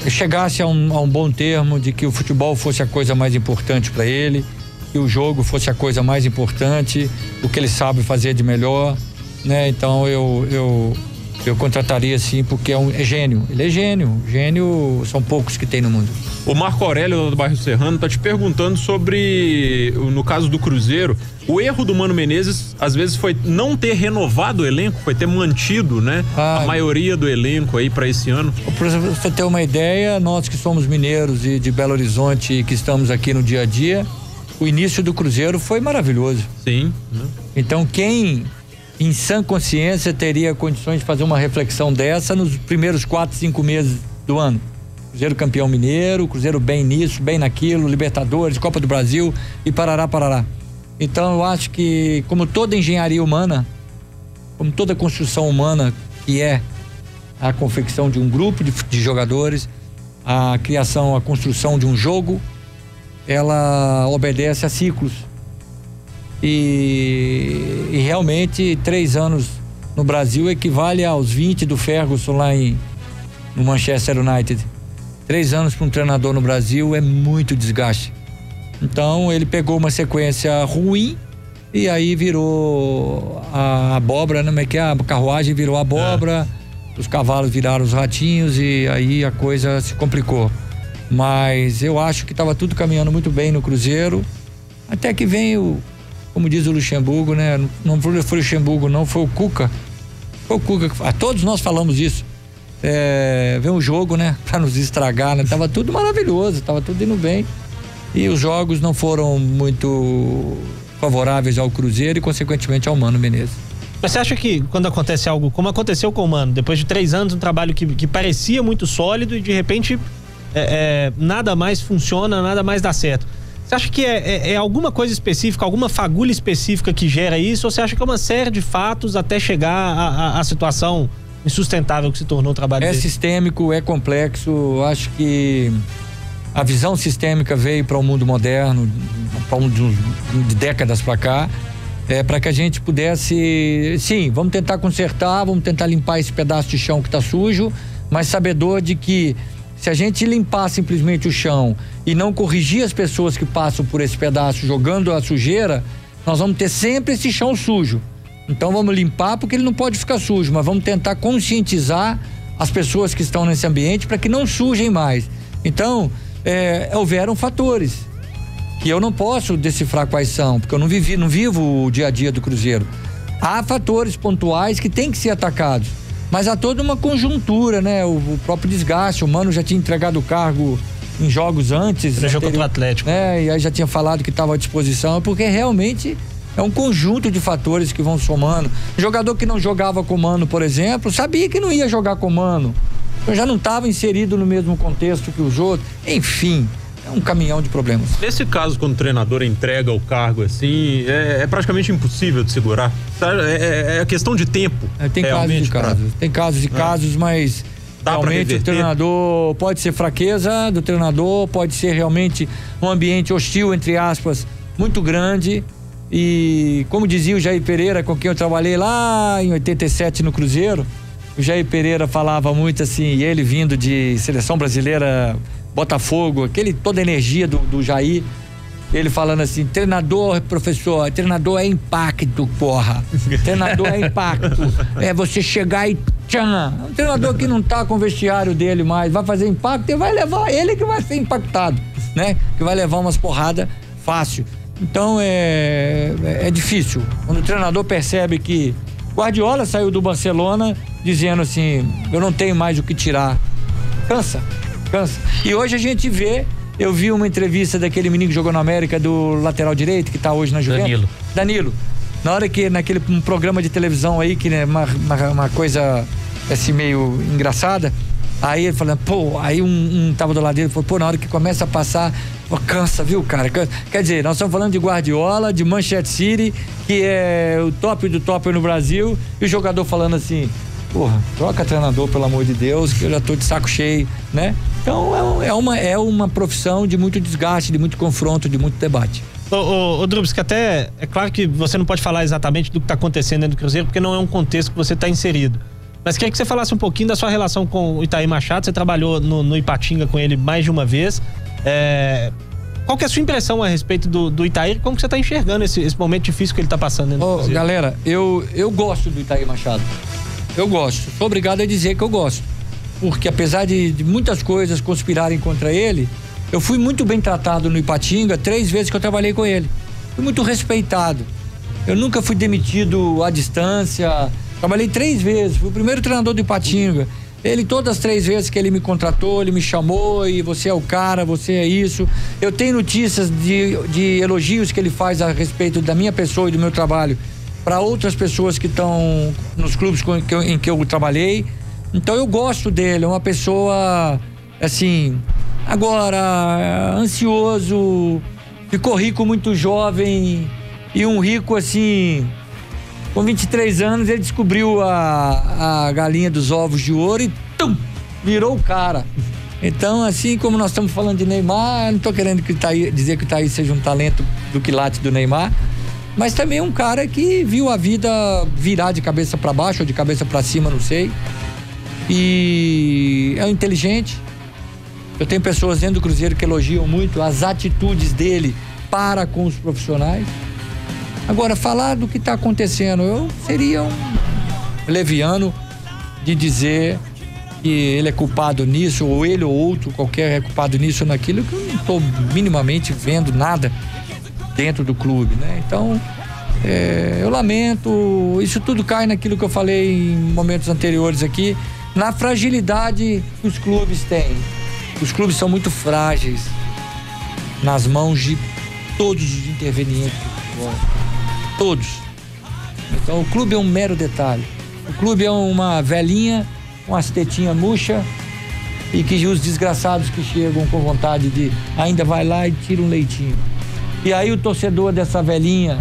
chegasse a um bom termo, de que o futebol fosse a coisa mais importante para ele, que o jogo fosse a coisa mais importante, o que ele sabe fazer de melhor, né? Então eu contrataria sim, porque é gênio. Ele é gênio. Gênio são poucos que tem no mundo. O Marco Aurélio do bairro Serrano tá te perguntando sobre, no caso do Cruzeiro, o erro do Mano Menezes às vezes foi não ter renovado o elenco, foi ter mantido, né? A maioria do elenco aí para esse ano. Pra você ter uma ideia, nós que somos mineiros e de Belo Horizonte e que estamos aqui no dia a dia, o início do Cruzeiro foi maravilhoso. Sim. Então quem em sã consciência teria condições de fazer uma reflexão dessa nos primeiros 4, 5 meses do ano? Cruzeiro campeão mineiro, Cruzeiro bem nisso, bem naquilo, Libertadores, Copa do Brasil e parará. Então eu acho que, como toda engenharia humana, como toda construção humana, que é a confecção de um grupo de jogadores, a criação, a construção de um jogo, ela obedece a ciclos. E realmente 3 anos no Brasil equivale aos 20 do Ferguson lá no Manchester United. 3 anos para um treinador no Brasil é muito desgaste. Então ele pegou uma sequência ruim e aí virou a abóbora, né? A carruagem virou a abóbora, os cavalos viraram os ratinhos e aí a coisa se complicou. Mas eu acho que estava tudo caminhando muito bem no Cruzeiro, até que vem como diz o Luxemburgo, né? Não foi o Luxemburgo, não, foi o Cuca. Foi o Cuca, todos nós falamos isso. Vem um jogo, né? Pra nos estragar, né? Tava tudo maravilhoso, tava tudo indo bem. E os jogos não foram muito favoráveis ao Cruzeiro e, consequentemente, ao Mano Menezes. Mas você acha que quando acontece algo, como aconteceu com o Mano, depois de 3 anos, um trabalho que parecia muito sólido e de repente nada mais funciona, nada mais dá certo. Você acha que é alguma coisa específica, alguma fagulha específica que gera isso, ou você acha que é uma série de fatos até chegar à situação insustentável que se tornou o trabalho dele? É sistêmico, é complexo. Acho que a visão sistêmica veio para o mundo moderno, de décadas para cá, para que a gente pudesse, sim, vamos tentar consertar, vamos tentar limpar esse pedaço de chão que está sujo, mas sabedor de que se a gente limpar simplesmente o chão e não corrigir as pessoas que passam por esse pedaço jogando a sujeira, nós vamos ter sempre esse chão sujo. Então vamos limpar porque ele não pode ficar sujo, mas vamos tentar conscientizar as pessoas que estão nesse ambiente para que não sujem mais. Então, houveram fatores que eu não posso decifrar quais são, porque eu não vivo o dia a dia do Cruzeiro. Há fatores pontuais que têm que ser atacados, mas há toda uma conjuntura, né? O próprio desgaste, o Mano já tinha entregado o cargo em jogos antes. Ele jogou contra o Atlético. E aí já tinha falado que estava à disposição, porque realmente é um conjunto de fatores que vão somando. O jogador que não jogava com o Mano, por exemplo, sabia que não ia jogar com o Mano. Eu já não estava inserido no mesmo contexto que os outros. Enfim, é um caminhão de problemas. Nesse caso, quando o treinador entrega o cargo assim, é praticamente impossível de segurar. É questão de tempo. Tem casos de casos. Tem casos de casos, mas realmente o treinador pode ser fraqueza do treinador, pode ser realmente um ambiente hostil, entre aspas, muito grande. E como dizia o Jair Pereira, com quem eu trabalhei lá em 87 no Cruzeiro, o Jair Pereira falava muito assim, e ele vindo de seleção brasileira, Botafogo, toda a energia do Jair, ele falando assim, treinador, professor, treinador é impacto, porra. Treinador é impacto. É você chegar e tchan. Um treinador que não tá com o vestiário dele mais, vai fazer impacto e vai levar ele que vai ser impactado, né? Que vai levar umas porradas fácil. Então é difícil. Quando o treinador percebe que Guardiola saiu do Barcelona dizendo assim, eu não tenho mais o que tirar. Cansa. E hoje a gente vê, eu vi uma entrevista daquele menino que jogou na América, do lateral direito, que tá hoje na Juventus. Danilo. Na hora que, naquele programa de televisão aí, que é uma coisa assim meio engraçada, aí ele falando, aí um tava do lado dele, falou, na hora que começa a passar, cansa, viu, cara? Quer dizer, nós estamos falando de Guardiola, de Manchester City, que é o top do top no Brasil, e o jogador falando assim, troca treinador, pelo amor de Deus, que eu já tô de saco cheio, né? Então é uma profissão de muito desgaste, de muito confronto, de muito debate. Ô Drubs, que até é claro que você não pode falar exatamente do que está acontecendo dentro do Cruzeiro, porque não é um contexto que você está inserido. Mas queria que você falasse um pouquinho da sua relação com o Itair Machado. Você trabalhou no Ipatinga com ele mais de uma vez. Qual que é a sua impressão a respeito do Itair? Como que você está enxergando esse momento difícil que ele está passando dentro do Cruzeiro? Galera, eu gosto do Itair Machado. Eu gosto. Sou obrigado a dizer que eu gosto. Porque apesar de muitas coisas conspirarem contra ele, eu fui muito bem tratado no Ipatinga 3 vezes que eu trabalhei com ele. Fui muito respeitado. Eu nunca fui demitido à distância. Trabalhei 3 vezes. Fui o primeiro treinador do Ipatinga. Ele, todas as 3 vezes que ele me contratou, ele me chamou e você é o cara, você é isso. Eu tenho notícias de elogios que ele faz a respeito da minha pessoa e do meu trabalho para outras pessoas que estão nos clubes em que eu trabalhei. Então eu gosto dele, é uma pessoa assim, agora ansioso, ficou rico muito jovem e um rico assim, com 23 anos ele descobriu a galinha dos ovos de ouro e virou o cara. Então, assim como nós estamos falando de Neymar, não estou querendo dizer que o Itair seja um talento do quilate do Neymar, mas também é um cara que viu a vida virar de cabeça para baixo ou de cabeça para cima, não sei. E é inteligente. Eu tenho pessoas dentro do Cruzeiro que elogiam muito as atitudes dele para com os profissionais. Agora, falar do que está acontecendo, eu seria um leviano de dizer que ele é culpado nisso, ou ele ou outro qualquer é culpado nisso ou naquilo, que eu não estou minimamente vendo nada dentro do clube, né? Então, eu lamento, isso tudo cai naquilo que eu falei em momentos anteriores aqui, na fragilidade que os clubes têm. Os clubes são muito frágeis nas mãos de todos os intervenientes do futebol. Todos. Então o clube é um mero detalhe. O clube é uma velhinha com as tetinhas murchas e que os desgraçados que chegam com vontade de ainda vai lá e tira um leitinho. E aí o torcedor dessa velhinha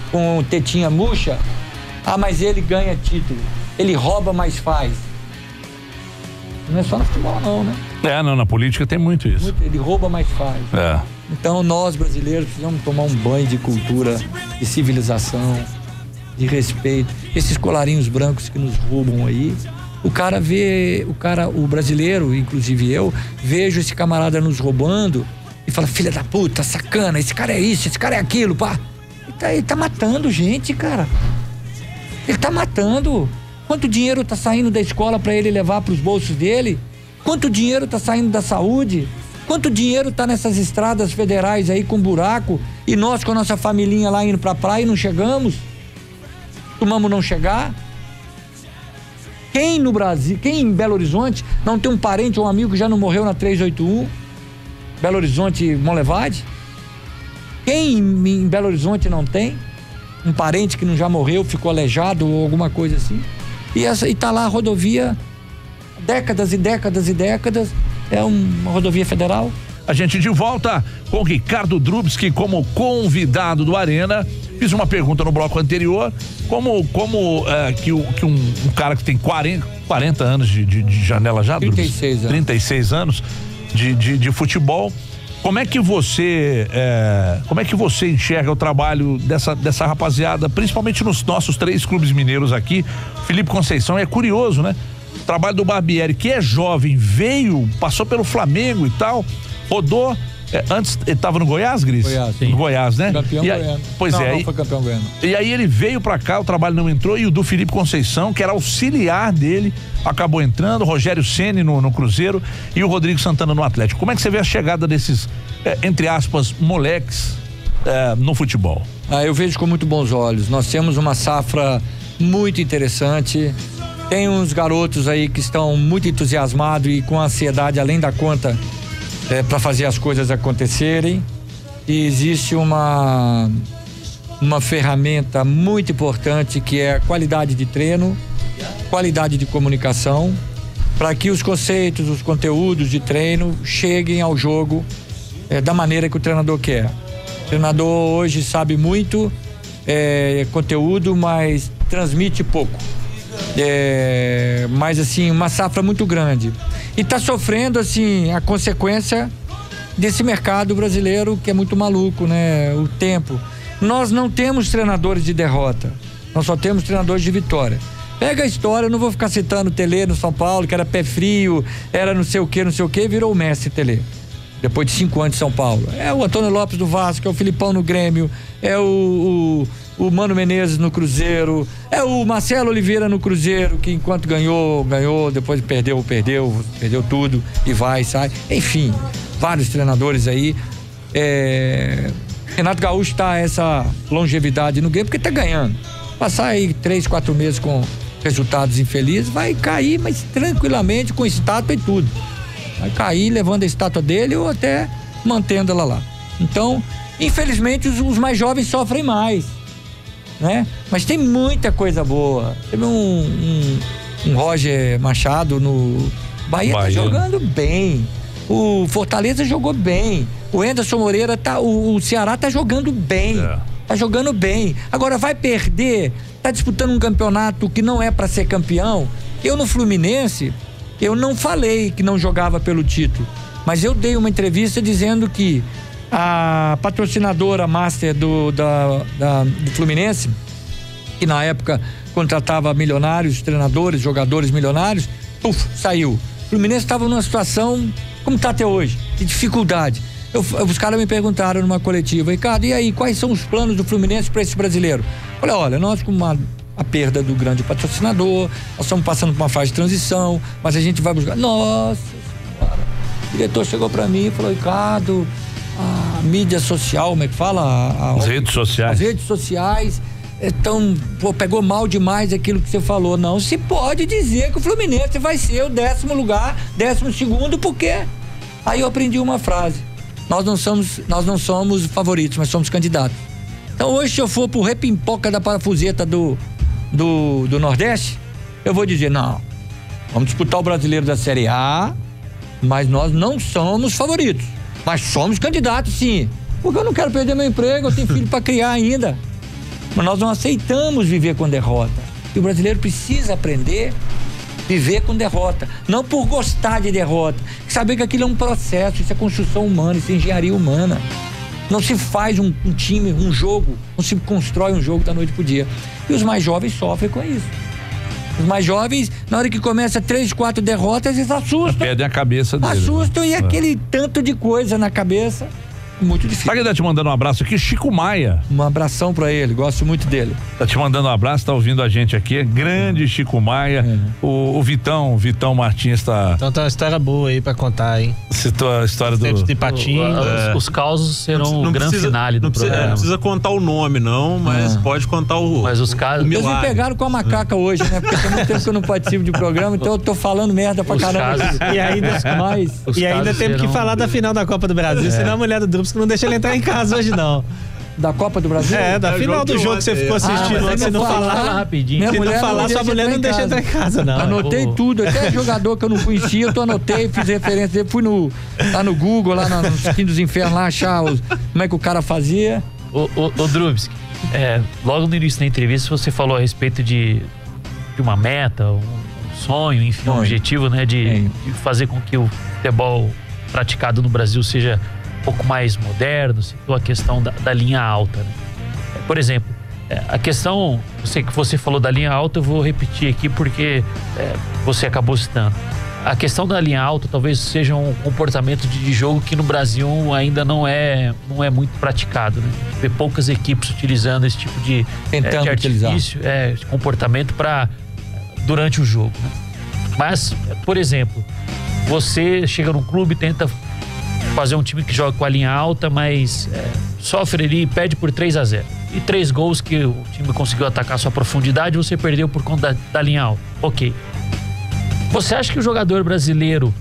com tetinha murcha, mas ele ganha título. Ele rouba, mas faz. Não é só no futebol não, né? Não, na política tem muito isso. Ele rouba, mas faz. Então nós brasileiros precisamos tomar um banho de cultura, de civilização, de respeito. Esses colarinhos brancos que nos roubam aí, o brasileiro, inclusive eu, vejo esse camarada nos roubando e fala, filha da puta, sacana, esse cara é isso, esse cara é aquilo, pá. Ele tá matando gente, cara. Ele tá matando. Quanto dinheiro tá saindo da escola para ele levar pros bolsos dele? Quanto dinheiro tá saindo da saúde? Quanto dinheiro tá nessas estradas federais aí com buraco? E nós com a nossa familhinha lá indo pra praia e não chegamos? Tomamos não chegar? Quem no Brasil, quem em Belo Horizonte não tem um parente ou um amigo que já não morreu na 381? Belo Horizonte, Monlevade? Quem em Belo Horizonte não tem um parente que não já morreu, ficou aleijado ou alguma coisa assim? E tá lá a rodovia, décadas e décadas e décadas, é uma rodovia federal. A gente de volta com Ricardo Drubski como convidado do Arena. Fiz uma pergunta no bloco anterior, que um cara que tem 40 anos de janela já, 36 anos. 36 anos de futebol. Como é que você enxerga o trabalho dessa rapaziada, principalmente nos nossos 3 clubes mineiros aqui? Felipe Conceição, é curioso, né? O trabalho do Barbieri, que é jovem, passou pelo Flamengo e tal, rodou, antes ele estava no Goiás, Gris? Goiás, sim. No Goiás, né? Campeão goiano. Pois não foi campeão goiano. E aí ele veio pra cá, o trabalho não entrou, e o do Felipe Conceição, que era auxiliar dele, acabou entrando, o Rogério Ceni no Cruzeiro e o Rodrigo Santana no Atlético. Como é que você vê a chegada desses, entre aspas, moleques no futebol? Eu vejo com muito bons olhos. Nós temos uma safra muito interessante. Tem uns garotos aí que estão muito entusiasmados e com ansiedade além da conta para fazer as coisas acontecerem. E existe uma ferramenta muito importante que é a qualidade de treino, qualidade de comunicação, para que os conceitos, os conteúdos de treino cheguem ao jogo da maneira que o treinador quer. O treinador hoje sabe muito conteúdo, mas transmite pouco. Mas assim, uma safra muito grande. E está sofrendo assim a consequência desse mercado brasileiro que é muito maluco, né? O tempo. Nós não temos treinadores de derrota, nós só temos treinadores de vitória. Pega a história, eu não vou ficar citando o Tele no São Paulo, que era pé frio, era não sei o que, virou o Messi Tele. Depois de 5 anos de São Paulo. É o Antônio Lopes do Vasco, é o Filipão no Grêmio, é o Mano Menezes no Cruzeiro, é o Marcelo Oliveira no Cruzeiro, que enquanto ganhou, depois perdeu tudo e sai. Enfim, vários treinadores aí. Renato Gaúcho tá essa longevidade no Grêmio porque tá ganhando. Passar aí 3, 4 meses com resultados infelizes, vai cair, mas tranquilamente, com estátua e tudo. Vai cair levando a estátua dele ou até mantendo ela lá. Então, infelizmente, os mais jovens sofrem mais, né? Mas tem muita coisa boa. Teve um Roger Machado no Bahia. Tá jogando bem. O Fortaleza jogou bem. O Anderson Moreira o Ceará tá jogando bem. Tá jogando bem. Agora vai perder, tá disputando um campeonato que não é para ser campeão. Eu no Fluminense, eu não falei que não jogava pelo título, mas eu dei uma entrevista dizendo que a patrocinadora master do Fluminense, que na época contratava milionários, treinadores, jogadores milionários, saiu. O Fluminense estava numa situação como está até hoje, de dificuldade. Os caras me perguntaram numa coletiva, Ricardo, e aí, quais são os planos do Fluminense para esse brasileiro? Eu falei, olha, nós com uma a perda do grande patrocinador, nós estamos passando por uma fase de transição, mas a gente vai buscar. Nossa senhora, o diretor chegou para mim e falou: Ricardo, a mídia social, como é que fala? As redes sociais. As redes sociais pegou mal demais aquilo que você falou. Não se pode dizer que o Fluminense vai ser o 10º lugar, 12º, por quê? Aí eu aprendi uma frase: nós não somos favoritos, mas somos candidatos. Então hoje, se eu for pro repimpoca da parafuseta do Nordeste, eu vou dizer: não, vamos disputar o Brasileiro da Série A, mas nós não somos favoritos, mas somos candidatos sim, porque eu não quero perder meu emprego, eu tenho filho para criar ainda. Mas nós não aceitamos viver com derrota, e o brasileiro precisa aprender a viver com derrota, não por gostar de derrota, saber que aquilo é um processo, isso é construção humana, isso é engenharia humana. Não se faz um time, um jogo, não se constrói um jogo da noite pro dia. E os mais jovens sofrem com isso. Os mais jovens, na hora que começa 3, 4 derrotas, eles assustam. Perdem a cabeça deles. Assustam, e aquele tanto de coisa na cabeça, muito difícil. Sabe quem tá te mandando um abraço aqui? Chico Maia. Um abração pra ele, gosto muito dele. Tá te mandando um abraço, tá ouvindo a gente aqui. Grande Chico Maia. O Vitão Martins tá. Então tem uma história boa aí pra contar, hein? Citou a história do de patinho. Os causos serão o grande finale do programa. Não precisa contar o nome, não, mas pode contar o. Mas os casos. Eles me pegaram com a macaca hoje, né? Porque tem muito tempo que eu não participo de programa, então eu tô falando merda pra caramba. E ainda temos que falar da final da Copa do Brasil, senão a mulher do Drubs que não deixa ele entrar em casa hoje, não. Da Copa do Brasil? Da final do jogo que você ficou assistindo antes, se não falar rapidinho. Se não falar, sua mulher não deixa entrar em casa, não. Anotei tudo, até jogador que eu não conhecia, eu anotei, fiz referência dele, fui lá no Google, lá nos Quintos dos Infernos, lá achar como é que o cara fazia. Ô Drubski, logo no início da entrevista você falou a respeito de uma meta, um sonho, enfim, um objetivo, né, de fazer com que o futebol praticado no Brasil seja um pouco mais moderno, citou a questão da linha alta, né? Por exemplo, a questão, que você falou da linha alta, eu vou repetir aqui porque você acabou citando. A questão da linha alta talvez seja um comportamento de jogo que no Brasil ainda não é muito praticado, né? A gente vê poucas equipes utilizando esse tipo de artifício, de comportamento durante o jogo, né? Mas, por exemplo, você chega num clube e tenta fazer um time que joga com a linha alta, mas sofre ali e perde por 3-0. E 3 gols que o time conseguiu atacar a sua profundidade, você perdeu por conta da linha alta. Ok. Você acha que o jogador brasileiro,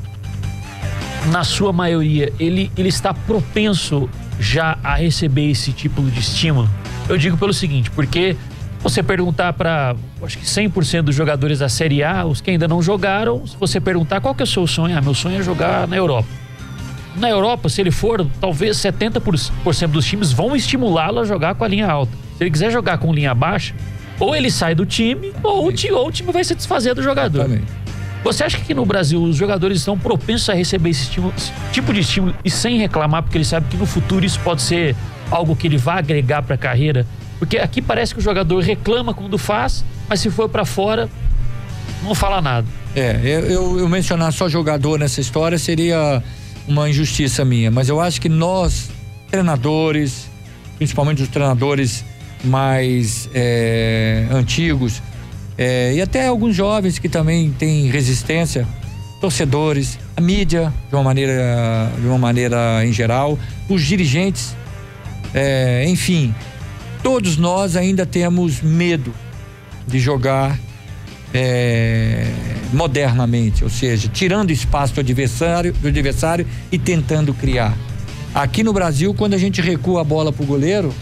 na sua maioria, ele está propenso já a receber esse tipo de estímulo? Eu digo pelo seguinte, porque você perguntar para, acho que 100% dos jogadores da Série A, os que ainda não jogaram, se você perguntar qual que é o seu sonho, meu sonho é jogar na Europa. Na Europa, se ele for, talvez 70% dos times vão estimulá-lo a jogar com a linha alta. Se ele quiser jogar com linha baixa, ou ele sai do time, ou o time vai se desfazer do jogador. Também. Você acha que aqui no Brasil os jogadores estão propensos a receber esse tipo de estímulo e sem reclamar, porque ele sabe que no futuro isso pode ser algo que ele vai agregar para a carreira? Porque aqui parece que o jogador reclama quando faz, mas se for para fora, não fala nada. Eu mencionar só jogador nessa história seria uma injustiça minha, mas eu acho que nós, treinadores, principalmente os treinadores mais antigos, e até alguns jovens que também têm resistência, torcedores, a mídia de uma maneira em geral, os dirigentes, enfim, todos nós ainda temos medo de jogar modernamente, ou seja, tirando espaço do adversário e tentando criar. Aqui no Brasil, quando a gente recua a bola pro goleiro,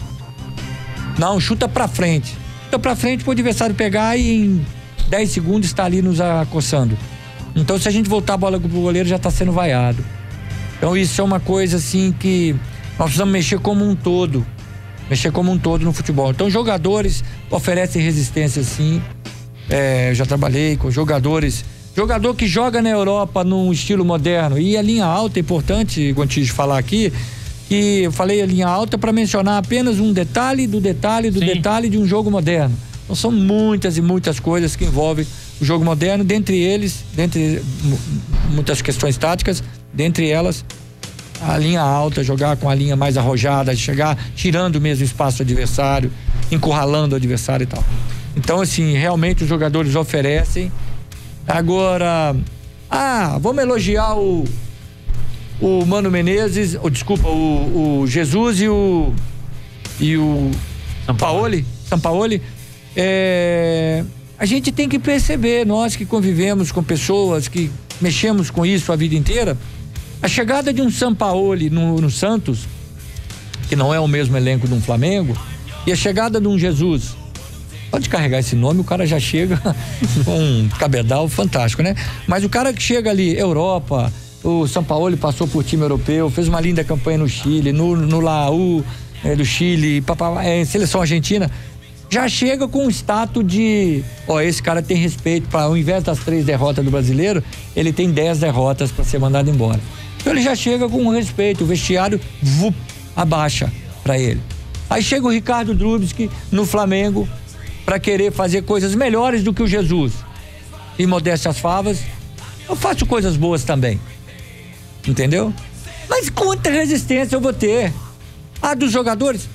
não, chuta pra frente. Chuta pra frente pro adversário pegar e em 10 segundos está ali nos acossando. Então, se a gente voltar a bola pro goleiro, já tá sendo vaiado. Então, isso é uma coisa assim que nós precisamos mexer como um todo no futebol. Então, jogadores oferecem resistência sim. Eu já trabalhei com jogador que joga na Europa num estilo moderno, e a linha alta é importante, Gontijo, falar aqui, que eu falei a linha alta para mencionar apenas um detalhe de um jogo moderno. Então são muitas e muitas coisas que envolvem o jogo moderno, dentre muitas questões táticas, dentre elas a linha alta, jogar com a linha mais arrojada, chegar tirando mesmo espaço do adversário, encurralando o adversário e tal. Então, assim, realmente os jogadores oferecem. Agora, vamos elogiar o Mano Menezes, o Jesus e o Sampaoli. A gente tem que perceber, nós que convivemos com pessoas, que mexemos com isso a vida inteira, a chegada de um Sampaoli no Santos, que não é o mesmo elenco de um Flamengo, e a chegada de um Jesus, pode carregar esse nome, o cara já chega com um cabedal fantástico, né? Mas o cara que chega ali, Europa, o Sampaoli passou por time europeu, fez uma linda campanha no Chile, no Laú do Chile, seleção argentina, já chega com um status de, esse cara tem respeito, ao invés das 3 derrotas do brasileiro, ele tem 10 derrotas para ser mandado embora. Então ele já chega com respeito, o vestiário abaixa para ele. Aí chega o Ricardo Drubsky no Flamengo para querer fazer coisas melhores do que o Jesus. E modéstia às favas, eu faço coisas boas também. Entendeu? Mas quanta resistência eu vou ter? Dos jogadores?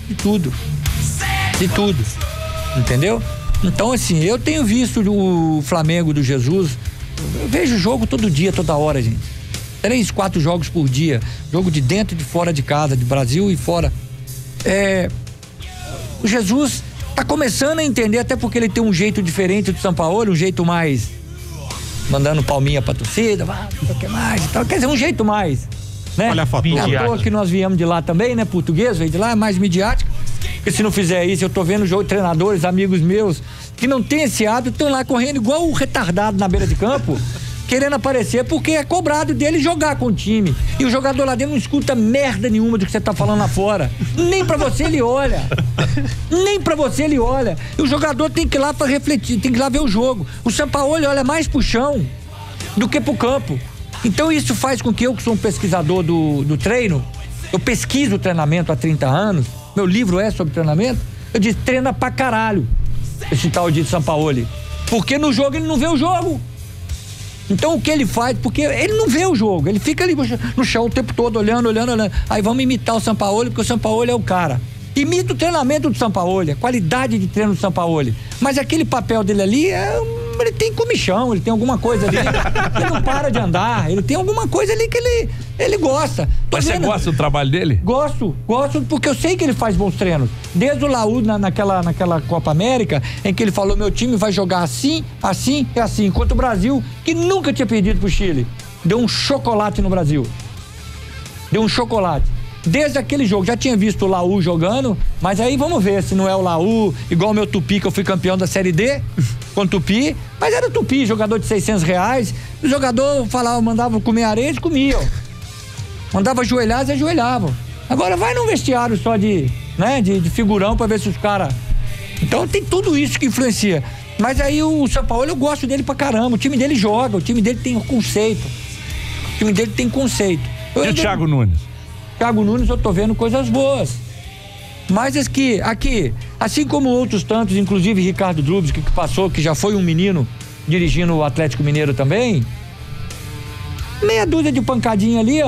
De tudo. Entendeu? Então, assim, eu tenho visto o Flamengo do Jesus, eu vejo jogo todo dia, toda hora, gente. 3, 4 jogos por dia. Jogo de dentro e de fora de casa, de Brasil e fora. O Jesus tá começando a entender, até porque ele tem um jeito diferente do Sampaoli, um jeito mais mandando palminha pra torcida, não sei o que mais e tal. Quer dizer, um jeito mais, né? Olha a foto. À toa que nós viemos de lá também, né? Português, veio de lá, é mais midiático. Porque se não fizer isso, eu tô vendo jogo de treinadores, amigos meus, que não tem esse hábito, estão lá correndo igual um retardado na beira de campo, querendo aparecer, porque é cobrado dele jogar com o time. E o jogador lá dentro não escuta merda nenhuma do que você tá falando lá fora. Nem pra você ele olha. E o jogador tem que ir lá pra refletir, tem que ir lá ver o jogo. O Sampaoli olha mais pro chão do que pro campo. Então isso faz com que eu, que sou um pesquisador do treino, eu pesquiso o treinamento há 30 anos, meu livro é sobre treinamento, eu disse, treina pra caralho esse tal de Sampaoli. Porque no jogo ele não vê o jogo. Então o que ele faz, porque ele não vê o jogo, ele fica ali no chão o tempo todo olhando. Aí vamos imitar o Sampaoli, porque o Sampaoli é o cara. Imita o treinamento do Sampaoli, a qualidade de treino do Sampaoli. Mas aquele papel dele ali, ele tem comichão, ele tem alguma coisa ali, ele não para de andar, ele tem alguma coisa ali que ele gosta. Mas você gosta do trabalho dele? Gosto, porque eu sei que ele faz bons treinos. Desde o Laú, naquela Copa América, em que ele falou, meu time vai jogar assim, assim e assim. Enquanto o Brasil, que nunca tinha perdido pro Chile, deu um chocolate no Brasil. Desde aquele jogo, já tinha visto o Laú jogando, mas aí vamos ver se não é o Laú, igual o meu Tupi, que eu fui campeão da Série D, com o Tupi, mas era o Tupi, jogador de R$600, o jogador falava, mandava comer areia, eles comiam. Mandava ajoelhar, eles ajoelhavam. Agora vai num vestiário só de figurão pra ver se os caras... Então tem tudo isso que influencia. Mas aí o Sampaoli, eu gosto dele pra caramba, o time dele joga, o time dele tem conceito. E o Thiago Nunes? Thiago Nunes, eu tô vendo coisas boas. Mas aqui, assim como outros tantos, inclusive Ricardo Drubsky, que passou, que já foi um menino dirigindo o Atlético Mineiro também, meia dúzia de pancadinha ali,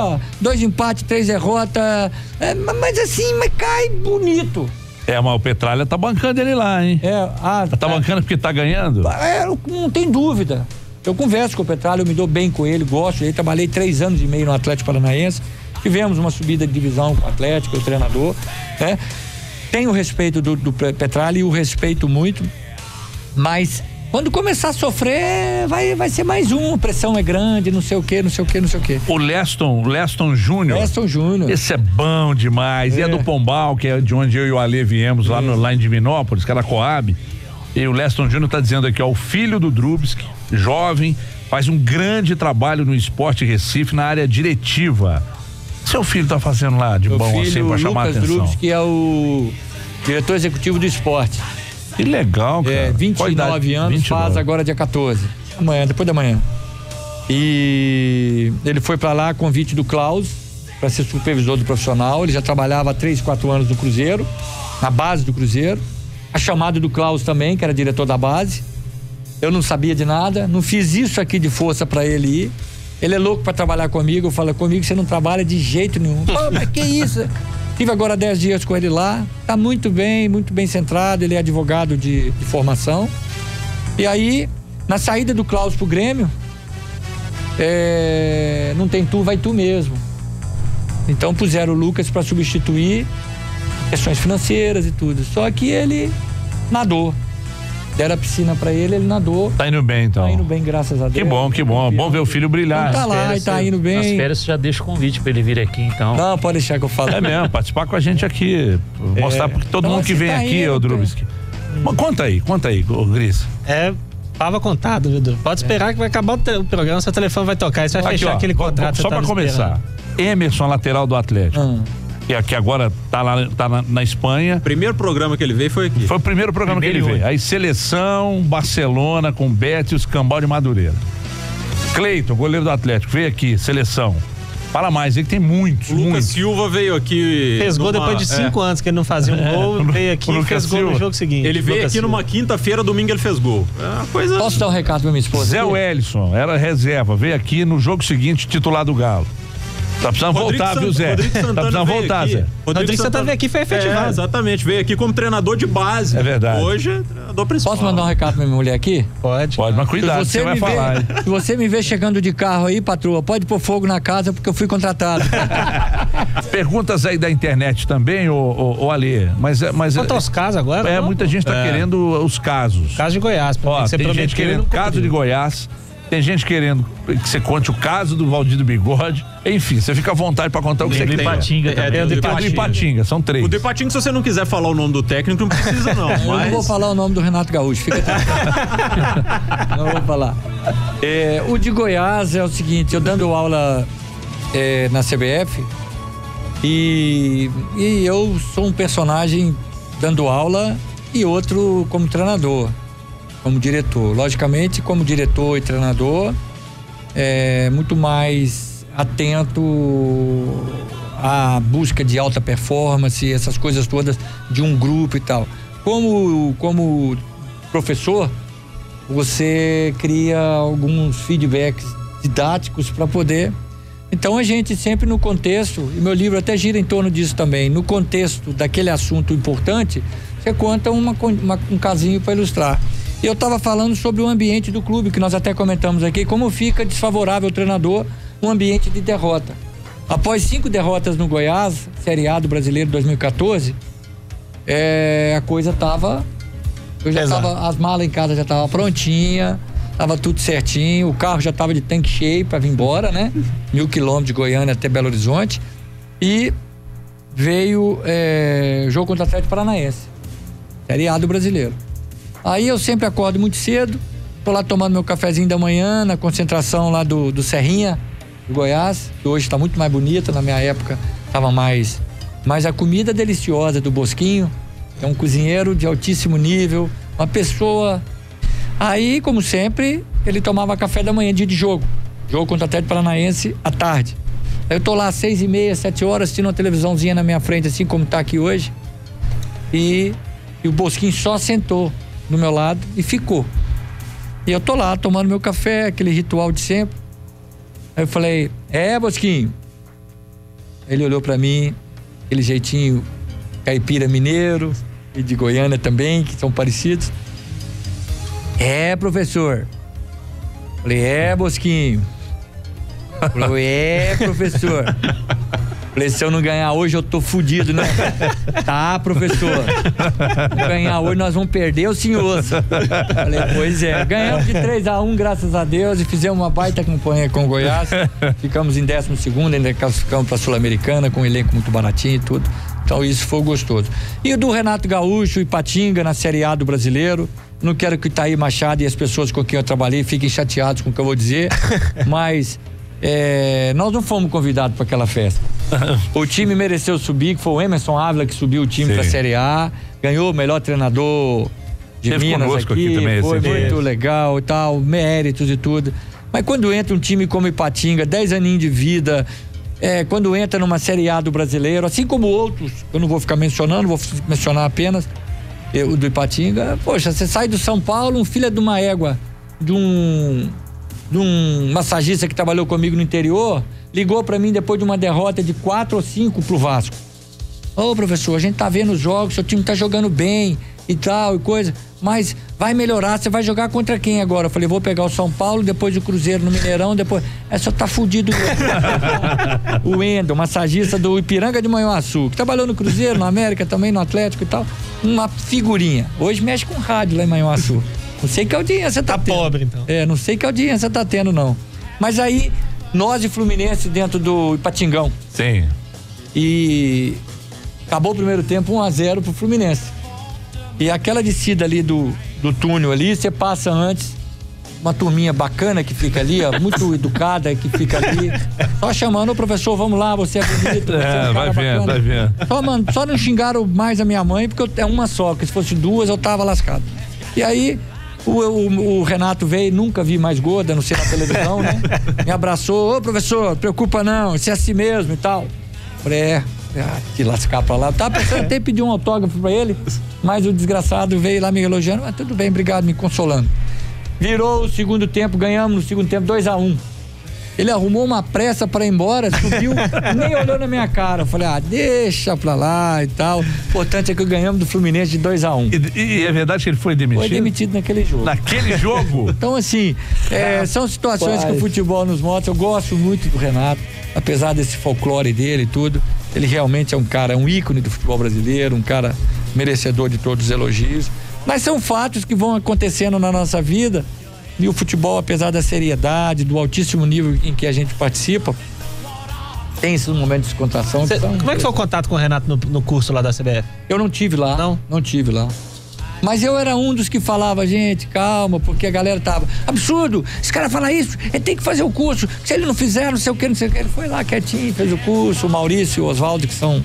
2 empates, 3 derrotas, mas cai bonito. Mas o Petralha tá bancando ele lá, hein? Tá bancando porque tá ganhando? Não tem dúvida. Eu converso com o Petralha, eu me dou bem com ele, gosto dele, trabalhei 3 anos e meio no Atlético Paranaense. Tivemos uma subida de divisão com o Atlético, o treinador, né? Tenho o respeito do Petralha e o respeito muito, mas quando começar a sofrer, vai ser mais a pressão é grande, não sei o quê. O Leston Júnior. Esse é bom demais, e é do Pombal, que é de onde eu e o Alê viemos, lá em Divinópolis, que era Coab, e o Leston Júnior tá dizendo aqui, o filho do Drubsky, jovem, faz um grande trabalho no Sport Recife, na área diretiva. Seu filho tá fazendo lá de bom assim pra chamar a atenção? Lucas Drubsky, que é o diretor executivo do esporte. Que legal, cara. 29 anos, 29. Faz agora dia 14. Depois da manhã. E ele foi pra lá a convite do Klaus, pra ser supervisor do profissional. Ele já trabalhava há 3, 4 anos no Cruzeiro, na base do Cruzeiro. A chamada do Klaus também, que era diretor da base. Eu não sabia de nada, não fiz isso aqui de força pra ele ir. Ele é louco pra trabalhar comigo, eu falo, comigo você não trabalha de jeito nenhum. Mas que isso? Tive agora 10 dias com ele lá, tá muito bem centrado, ele é advogado de formação. E aí, na saída do Klaus pro Grêmio, não tem tu, vai tu mesmo. Então puseram o Lucas para substituir questões financeiras e tudo. Só que ele nadou. Deram a piscina pra ele nadou. Tá indo bem, então. Tá indo bem, graças a Deus. Que bom, que bom. Bom ver o filho brilhar. Então tá lá e tá indo bem. Nas férias já deixa o convite pra ele vir aqui, então. Não, pode deixar que eu falo. É mesmo, participar com a gente aqui. Mostrar porque todo então mundo que vem tá aqui, ô Drubski. Conta aí, ô Gris. Tava contado, viu, Dudu? Pode esperar que vai acabar o programa, seu telefone vai tocar e você vai fechar aquele contrato. Só pra começar. Emerson, lateral do Atlético. Que agora tá na Espanha. Primeiro programa que ele veio foi aqui. Foi o primeiro programa que ele veio. Aí seleção, Barcelona com Betis, Cambau de Madureira. Cleiton, goleiro do Atlético, veio aqui, seleção. Fala mais, aí que tem muitos. Lucas Silva veio aqui. Fez gol depois de 5 anos que ele não fazia um gol, veio aqui e fez gol no jogo seguinte. Ele veio aqui numa quinta-feira, domingo ele fez gol. É uma coisa. Posso dar um recado pra minha esposa? Zé Wellison, era reserva, veio aqui no jogo seguinte, titular do Galo. Tá precisando voltar, viu, Zé? Tá precisando voltar, Zé. Rodrigo Santana veio aqui, foi efetivado. Exatamente, veio aqui como treinador de base. É verdade. Hoje é treinador principal. Posso mandar um recado pra minha mulher aqui? Pode, mas cuidado, você vai falar. Se você me vê chegando de carro aí, patroa, pode pôr fogo na casa porque eu fui contratado. Perguntas aí da internet também, ô Alê. Quanto aos casos agora? Muita gente tá querendo os casos. Caso de Goiás. Tem gente querendo caso de Goiás. Tem gente querendo que você conte o caso do Valdir do Bigode. Enfim, você fica à vontade pra contar o que você quer. Ipatinga também. Do Ipatinga, são 3. O do Ipatinga, se você não quiser falar o nome do técnico, não precisa não. Eu não vou falar o nome do Renato Gaúcho, fica tranquilo. Não vou falar. O de Goiás é o seguinte, eu dando aula na CBF e eu sou um personagem dando aula e outro como treinador. Como diretor. Logicamente, como diretor e treinador, muito mais atento à busca de alta performance, essas coisas todas de um grupo e tal. Como professor, você cria alguns feedbacks didáticos para poder. Então a gente sempre no contexto, e meu livro até gira em torno disso também, no contexto daquele assunto importante, você conta um casinho para ilustrar. E eu estava falando sobre o ambiente do clube, que nós até comentamos aqui, como fica desfavorável ao treinador um ambiente de derrota. Após 5 derrotas no Goiás, Série A do Brasileiro 2014, a coisa tava... as malas em casa já estavam prontinha, tava tudo certinho, o carro já tava de tanque cheio para vir embora, né? 1.000 quilômetros de Goiânia até Belo Horizonte. E veio o jogo contra o Atlético Paranaense, Série A do Brasileiro. Aí eu sempre acordo muito cedo, tô lá tomando meu cafezinho da manhã, na concentração lá do Serrinha, do Goiás, que hoje tá muito mais bonita, na minha época tava mais a comida deliciosa do Bosquinho, é um cozinheiro de altíssimo nível, uma pessoa. Aí, como sempre, ele tomava café da manhã, dia de jogo contra o Atlético Paranaense à tarde. Aí eu tô lá às 6h30, 7 horas, assistindo uma televisãozinha na minha frente, assim como tá aqui hoje, e o Bosquinho só sentou do meu lado e ficou. E eu tô lá tomando meu café, aquele ritual de sempre. Aí eu falei, Bosquinho. Ele olhou pra mim, aquele jeitinho caipira mineiro e de Goiânia também, que são parecidos. Professor. Falei, Bosquinho. Falou, professor. Falei, se eu não ganhar hoje, eu tô fudido, né? Tá, professor. Se ganhar hoje, nós vamos perder o senhor. Falei, pois é. Ganhamos de 3-1, graças a Deus, e fizemos uma baita campanha com o Goiás. Ficamos em 12º, ainda classificamos pra Sul-Americana, com um elenco muito baratinho e tudo. Então isso foi gostoso. E o do Renato Gaúcho, Ipatinga, na Série A do Brasileiro. Não quero que o Itaí Machado e as pessoas com quem eu trabalhei fiquem chateados com o que eu vou dizer, mas nós não fomos convidados para aquela festa. O time mereceu subir, que foi o Emerson Ávila que subiu o time para a Série A, ganhou o melhor treinador de Minas aqui também, foi muito legal e tal, méritos e tudo. Mas quando entra um time como Ipatinga, 10 aninhos de vida, quando entra numa Série A do Brasileiro, assim como outros, eu não vou ficar mencionando, vou mencionar apenas o do Ipatinga. Poxa, você sai do São Paulo, um filho de uma égua, de um massagista que trabalhou comigo no interior, ligou pra mim depois de uma derrota de 4 ou 5 pro Vasco. Ô, professor, a gente tá vendo os jogos, seu time tá jogando bem e tal e coisa, mas vai melhorar, você vai jogar contra quem agora? Eu falei, vou pegar o São Paulo, depois o Cruzeiro no Mineirão, depois... Só tá fudido. O Wendel, massagista do Ipiranga de Manhuaçu, que trabalhou no Cruzeiro, no América também, no Atlético e tal, uma figurinha. Hoje mexe com rádio lá em Manhuaçu. Não sei que audiência tá tendo. Pobre, então. Não sei que audiência tá tendo, não. Mas aí, nós e Fluminense dentro do Ipatingão. Sim. E acabou o primeiro tempo 1-0 pro Fluminense. E aquela descida ali do túnel ali, você passa antes, uma turminha bacana que fica ali, ó, muito educada que fica ali, só chamando, ô professor, vamos lá, você é bonito, você é um cara bacana. Vai vendo. Só não xingaram mais a minha mãe, porque é uma só, porque se fosse duas eu tava lascado. E aí, o Renato veio, nunca vi mais gorda, não sei na televisão, né? Me abraçou, ô professor, preocupa não, isso é assim mesmo e tal. Falei, te lascar pra lá. Tava pensando até pedir um autógrafo pra ele, mas o desgraçado veio lá me elogiando, mas tudo bem, obrigado, me consolando. Virou o segundo tempo, ganhamos no segundo tempo 2-1. Ele arrumou uma pressa pra ir embora, subiu, nem olhou na minha cara. Eu falei, deixa pra lá e tal. O importante é que ganhamos do Fluminense de 2-1. E é verdade que ele foi demitido? Foi demitido naquele jogo. Naquele jogo? Então, assim, são situações que o futebol nos mostra. Eu gosto muito do Renato, apesar desse folclore dele e tudo. Ele realmente é um cara, um ícone do futebol brasileiro, um cara merecedor de todos os elogios. Mas são fatos que vão acontecendo na nossa vida. E o futebol, apesar da seriedade, do altíssimo nível em que a gente participa, tem esses momentos de descontração. Como é que foi o contato com o Renato no curso lá da CBF? Eu não tive lá. Não tive lá. Mas eu era um dos que falava, gente, calma, porque a galera tava, absurdo, esse cara fala isso, ele tem que fazer o curso, se ele não fizer, não sei o que. Ele foi lá quietinho, fez o curso, o Maurício e o Oswaldo, que são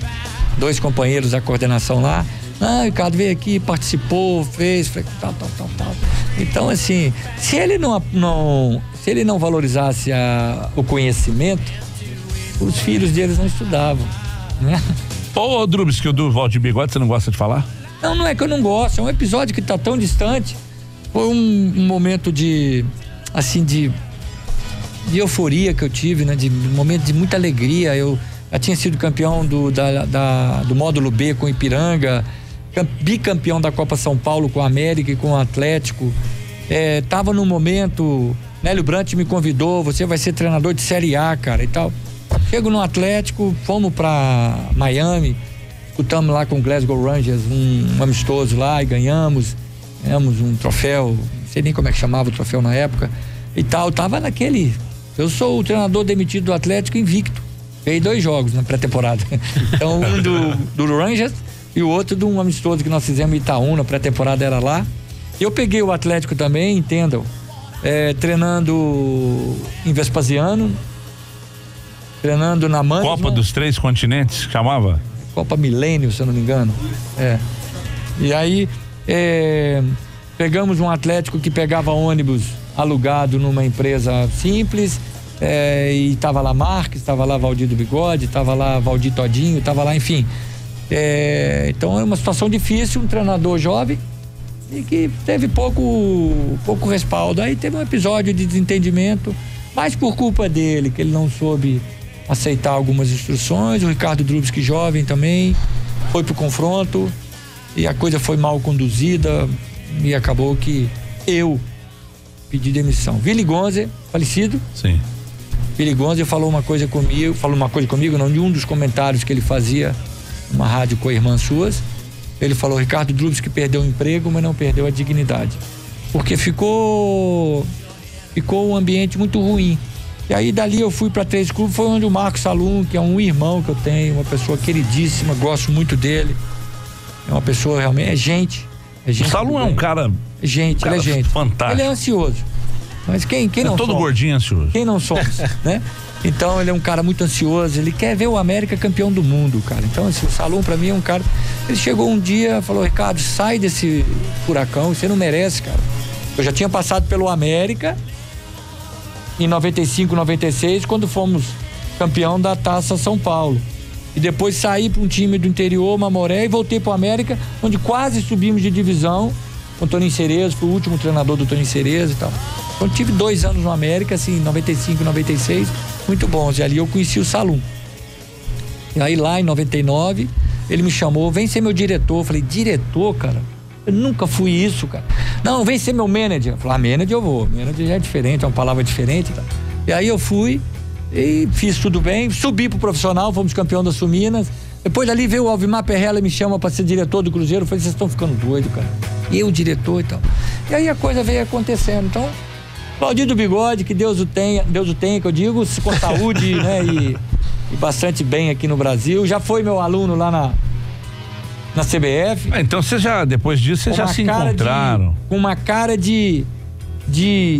2 companheiros da coordenação lá. O Ricardo veio aqui, participou, fez, tal. Então, assim, se ele não valorizasse o conhecimento, os filhos deles não estudavam, né? Ô, Drubs, que o do Valdir Bigode, você não gosta de falar? Não é que eu não gosto, é um episódio que tá tão distante. Foi um momento de euforia que eu tive, né? Um momento de muita alegria. Eu já tinha sido campeão do módulo B com o Ipiranga, bicampeão da Copa São Paulo com o América e com o Atlético. Tava num momento, Nélio Brant me convidou, você vai ser treinador de Série A, cara, e tal. Chego no Atlético, fomos pra Miami, disputamos lá com o Glasgow Rangers um amistoso lá e ganhamos um troféu, não sei nem como é que chamava o troféu na época e tal, tava naquele, eu sou o treinador demitido do Atlético invicto, ganhei 2 jogos na pré-temporada, então um do Rangers e o outro de um amistoso que nós fizemos em Itaú, na pré-temporada era lá. Eu peguei o Atlético também, entendam, treinando em Vespasiano, treinando na Mannes. Copa dos 3 continentes, chamava? Copa Milênio, se eu não me engano. E aí, pegamos um Atlético que pegava ônibus alugado numa empresa simples, e tava lá Marques, tava lá Valdir do Bigode, tava lá Valdir Todinho, tava lá, enfim. Então é uma situação difícil, um treinador jovem e que teve pouco respaldo. Aí teve um episódio de desentendimento, mas por culpa dele, que ele não soube aceitar algumas instruções. O Ricardo Drubs, que jovem também, foi pro confronto e a coisa foi mal conduzida e acabou que eu pedi demissão. Willy Gonze, falecido. Sim. Willy Gonze falou uma coisa comigo, não, de um dos comentários que ele fazia numa rádio com irmãs suas. Ele falou, Ricardo Drubs que perdeu o emprego, mas não perdeu a dignidade. Porque ficou um ambiente muito ruim. E aí dali eu fui para 3 clubes, foi onde o Marcos Salum, que é um irmão que eu tenho, uma pessoa queridíssima, gosto muito dele. É uma pessoa realmente, é gente. O Salum é um cara... Ele é gente. Fantástico. Ele é ansioso. Mas quem não todo somos? Gordinho ansioso. Quem não somos, né? Então ele é um cara muito ansioso, ele quer ver o América campeão do mundo, cara. Então assim, o Salum pra mim é um cara... Ele chegou um dia e falou, Ricardo, sai desse furacão, você não merece, cara. Eu já tinha passado pelo América em 95, 96, quando fomos campeão da Taça São Paulo. E depois saí para um time do interior, Mamoré, e voltei pro América, onde quase subimos de divisão com o Toninho Cerezo, fui o último treinador do Toninho Cerezo e tal. Então tive 2 anos no América, assim, 95, 96, muito bons. E ali eu conheci o Salum. E aí lá em 99, ele me chamou, vem ser meu diretor. Eu falei, diretor, cara? Eu nunca fui isso, cara. Não, vem ser meu manager. Eu falei, manager eu vou. Manager já é diferente, é uma palavra diferente. Tá? E aí eu fui e fiz tudo bem, subi pro profissional, fomos campeão da Sul-Minas. Depois dali veio o Alvimar Perrella e me chama pra ser diretor do Cruzeiro. Eu falei, vocês estão ficando doidos, cara. Eu, diretor e tal. E aí a coisa veio acontecendo. Então, Valdir do Bigode, que Deus o tenha, que eu digo, com saúde, né? E bastante bem aqui no Brasil. Já foi meu aluno lá na CBF. Então você já, depois disso, vocês já se encontraram. Com uma cara de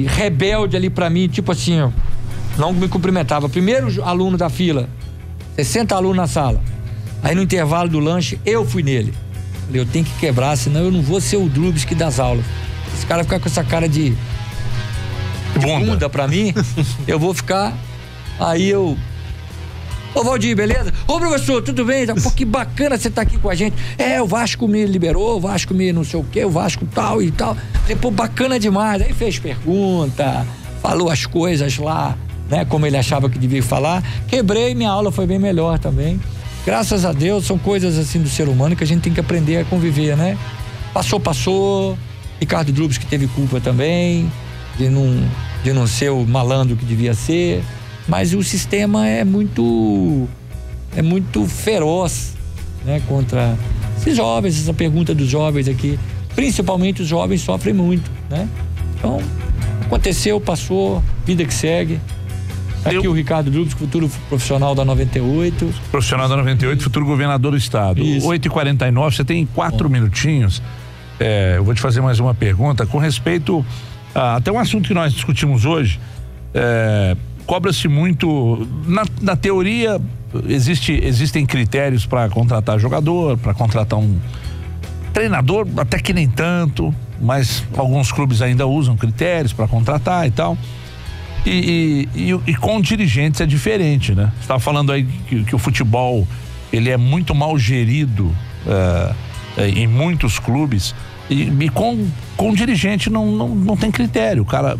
rebelde ali pra mim, tipo assim, ó. Não me cumprimentava. Primeiro aluno da fila, 60 alunos na sala. Aí no intervalo do lanche, eu fui nele. Falei, eu tenho que quebrar, senão eu não vou ser o Drubsky das aulas. Esse cara ficar com essa cara de bunda pra mim, eu vou ficar. Aí eu... Ô Valdir, beleza? Ô professor, tudo bem? Pô, que bacana você tá aqui com a gente. O Vasco me liberou, o Vasco me não sei o quê, o Vasco tal e tal. Falei, pô, bacana demais. Aí fez pergunta, falou as coisas lá, né? Como ele achava que devia falar. Quebrei, minha aula foi bem melhor também. Graças a Deus, são coisas assim do ser humano que a gente tem que aprender a conviver, né? Passou. Ricardo Drubsky que teve culpa também, de não ser o malandro que devia ser. Mas o sistema é muito feroz, né? Contra esses jovens, essa pergunta dos jovens aqui. Principalmente os jovens sofrem muito, né? Então, aconteceu, passou, vida que segue. Aqui o Ricardo Drubsky, futuro profissional da 98. Profissional da 98, futuro governador do estado. 8h49, você tem 4 minutinhos. Eu vou te fazer mais uma pergunta com respeito a até um assunto que nós discutimos hoje. Cobra-se muito, na teoria existem critérios para contratar jogador, para contratar um treinador, até que nem tanto, mas alguns clubes ainda usam critérios para contratar e tal. E com dirigentes é diferente, né? Você estava falando aí que o futebol ele é muito mal gerido em muitos clubes e com dirigente não tem critério. Cara,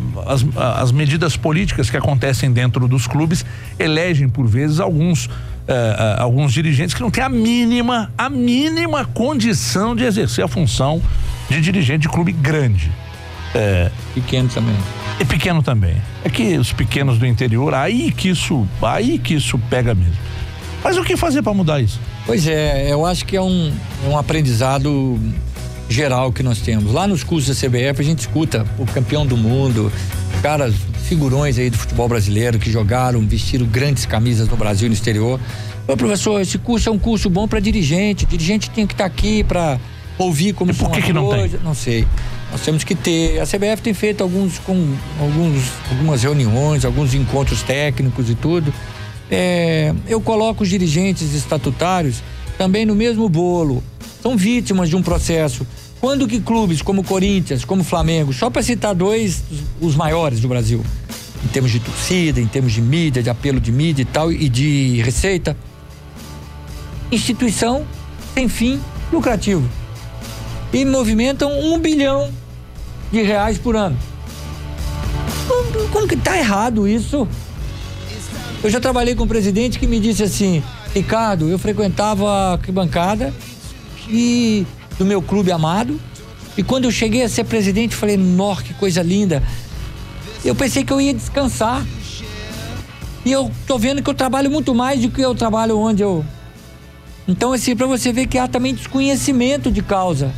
as medidas políticas que acontecem dentro dos clubes elegem por vezes alguns dirigentes que não têm a mínima condição de exercer a função de dirigente de clube grande. Pequeno também. E pequeno também. É que os pequenos do interior, aí que isso pega mesmo. Mas o que fazer para mudar isso? Pois eu acho que é um aprendizado geral que nós temos. Lá nos cursos da CBF a gente escuta o campeão do mundo, caras, figurões aí do futebol brasileiro que jogaram, vestiram grandes camisas no Brasil e no exterior. Ô professor, esse curso é um curso bom para dirigente tem que estar aqui para ouvir como são as coisas. Por que não tem? Não sei. Nós temos que ter. A CBF tem feito algumas reuniões, alguns encontros técnicos e tudo. Eu coloco os dirigentes estatutários também no mesmo bolo. São vítimas de um processo. Quando que clubes como Corinthians, como Flamengo, só para citar dois, os maiores do Brasil, em termos de torcida, em termos de mídia, de apelo de mídia e tal, e de receita, instituição sem fim lucrativo. E movimentam R$1 bilhão por ano. Como que tá errado isso? Eu já trabalhei com um presidente que me disse assim, Ricardo, eu frequentava a arquibancada do meu clube amado, e quando eu cheguei a ser presidente, falei, nossa, que coisa linda. Eu pensei que eu ia descansar. E eu tô vendo que eu trabalho muito mais do que eu trabalho onde eu... Então, assim, pra você ver que há também desconhecimento de causa.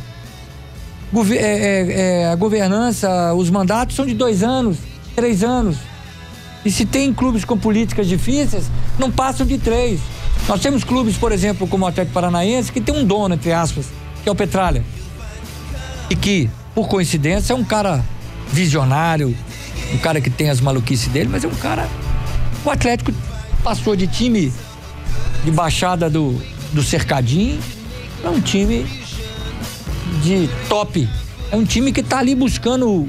A governança, os mandatos são de 2 anos, 3 anos. E se tem clubes com políticas difíceis, não passam de 3. Nós temos clubes, por exemplo, como o Atlético Paranaense, que tem um dono, entre aspas, que é o Petralha. E que, por coincidência, é um cara visionário, um cara que tem as maluquices dele, mas é um cara... O Atlético passou de time de baixada do Cercadinho para um time de top. É um time que está ali buscando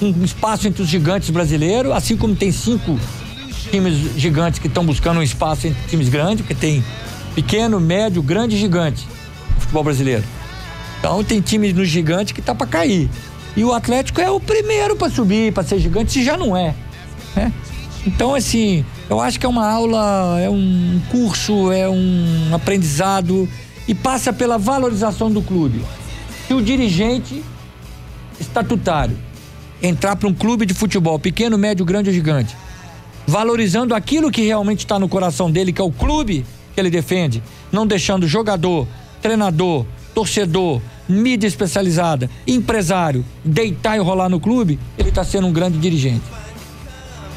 um espaço entre os gigantes brasileiros, assim como tem 5 times gigantes que estão buscando um espaço entre times grandes, porque tem pequeno, médio, grande e gigante no futebol brasileiro. Então tem time no gigante que tá para cair. E o Atlético é o primeiro para subir, para ser gigante, se já não é, né? Então, assim, eu acho que é uma aula, é um curso, é um aprendizado e passa pela valorização do clube. Se o dirigente estatutário entrar para um clube de futebol, pequeno, médio, grande ou gigante, valorizando aquilo que realmente está no coração dele, que é o clube que ele defende, não deixando jogador, treinador, torcedor, mídia especializada, empresário, deitar e rolar no clube, ele está sendo um grande dirigente.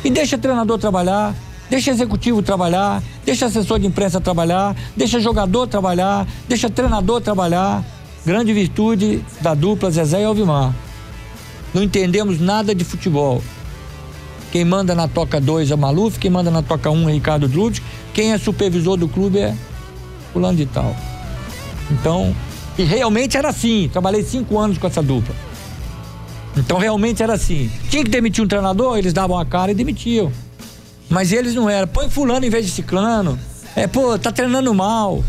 E deixa treinador trabalhar, deixa executivo trabalhar, deixa assessor de imprensa trabalhar, deixa jogador trabalhar, deixa treinador trabalhar. Grande virtude da dupla Zezé e Alvimar. Não entendemos nada de futebol. Quem manda na Toca 2 é Maluf, quem manda na Toca 1 é Ricardo Drubs, quem é supervisor do clube é fulano de tal. Então, e realmente era assim, trabalhei 5 anos com essa dupla. Então realmente era assim. Tinha que demitir um treinador, eles davam a cara e demitiam. Mas eles não eram, põe fulano em vez de ciclano, tá treinando mal,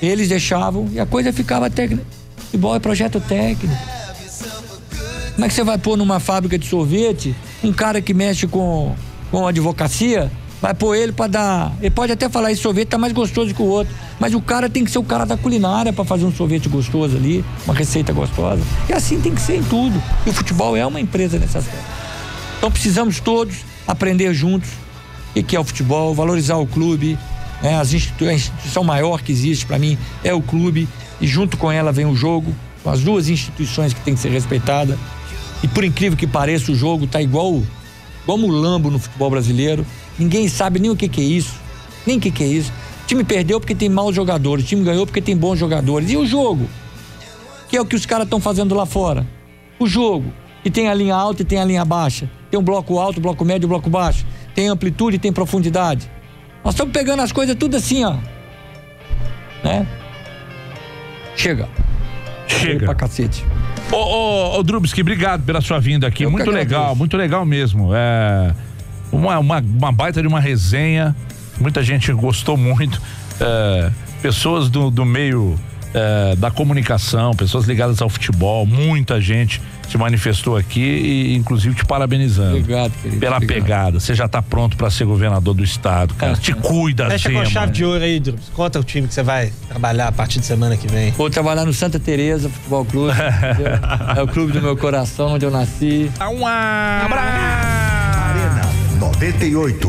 eles deixavam e a coisa ficava técnica. Futebol é projeto técnico. Como é que você vai pôr numa fábrica de sorvete um cara que mexe com advocacia, vai pôr ele pra dar... Ele pode até falar, esse sorvete tá mais gostoso que o outro, mas o cara tem que ser o cara da culinária pra fazer um sorvete gostoso ali, uma receita gostosa. E assim tem que ser em tudo. E o futebol é uma empresa nesse aspecto. Então precisamos todos aprender juntos o que é o futebol, valorizar o clube, a instituição maior que existe pra mim é o clube, e junto com ela vem o jogo, são as duas instituições que tem que ser respeitadas. E por incrível que pareça, o jogo tá igual mulambo no futebol brasileiro. Ninguém sabe nem o que é isso. Nem o que é isso. O time perdeu porque tem maus jogadores. O time ganhou porque tem bons jogadores. E o jogo? Que é o que os caras estão fazendo lá fora. O jogo, que tem a linha alta e tem a linha baixa. Tem um bloco alto, bloco médio e bloco baixo. Tem amplitude e tem profundidade. Nós estamos pegando as coisas tudo assim, ó. Né? Chega. Chega pra cacete. Ô Drubski, obrigado pela sua vinda aqui. Muito legal mesmo. Uma baita de uma resenha. Muita gente gostou muito. Pessoas do meio da comunicação, pessoas ligadas ao futebol, muita gente se manifestou aqui e inclusive te parabenizando. Obrigado, querido. Pela pegada. Você já tá pronto pra ser governador do estado, cara. Te cuida, Fecha com chave de ouro aí, Drubs. Conta o time que você vai trabalhar a partir de semana que vem. Vou trabalhar no Santa Teresa Futebol Clube. É o clube do meu coração, onde eu nasci. Um abraço! Arena 98.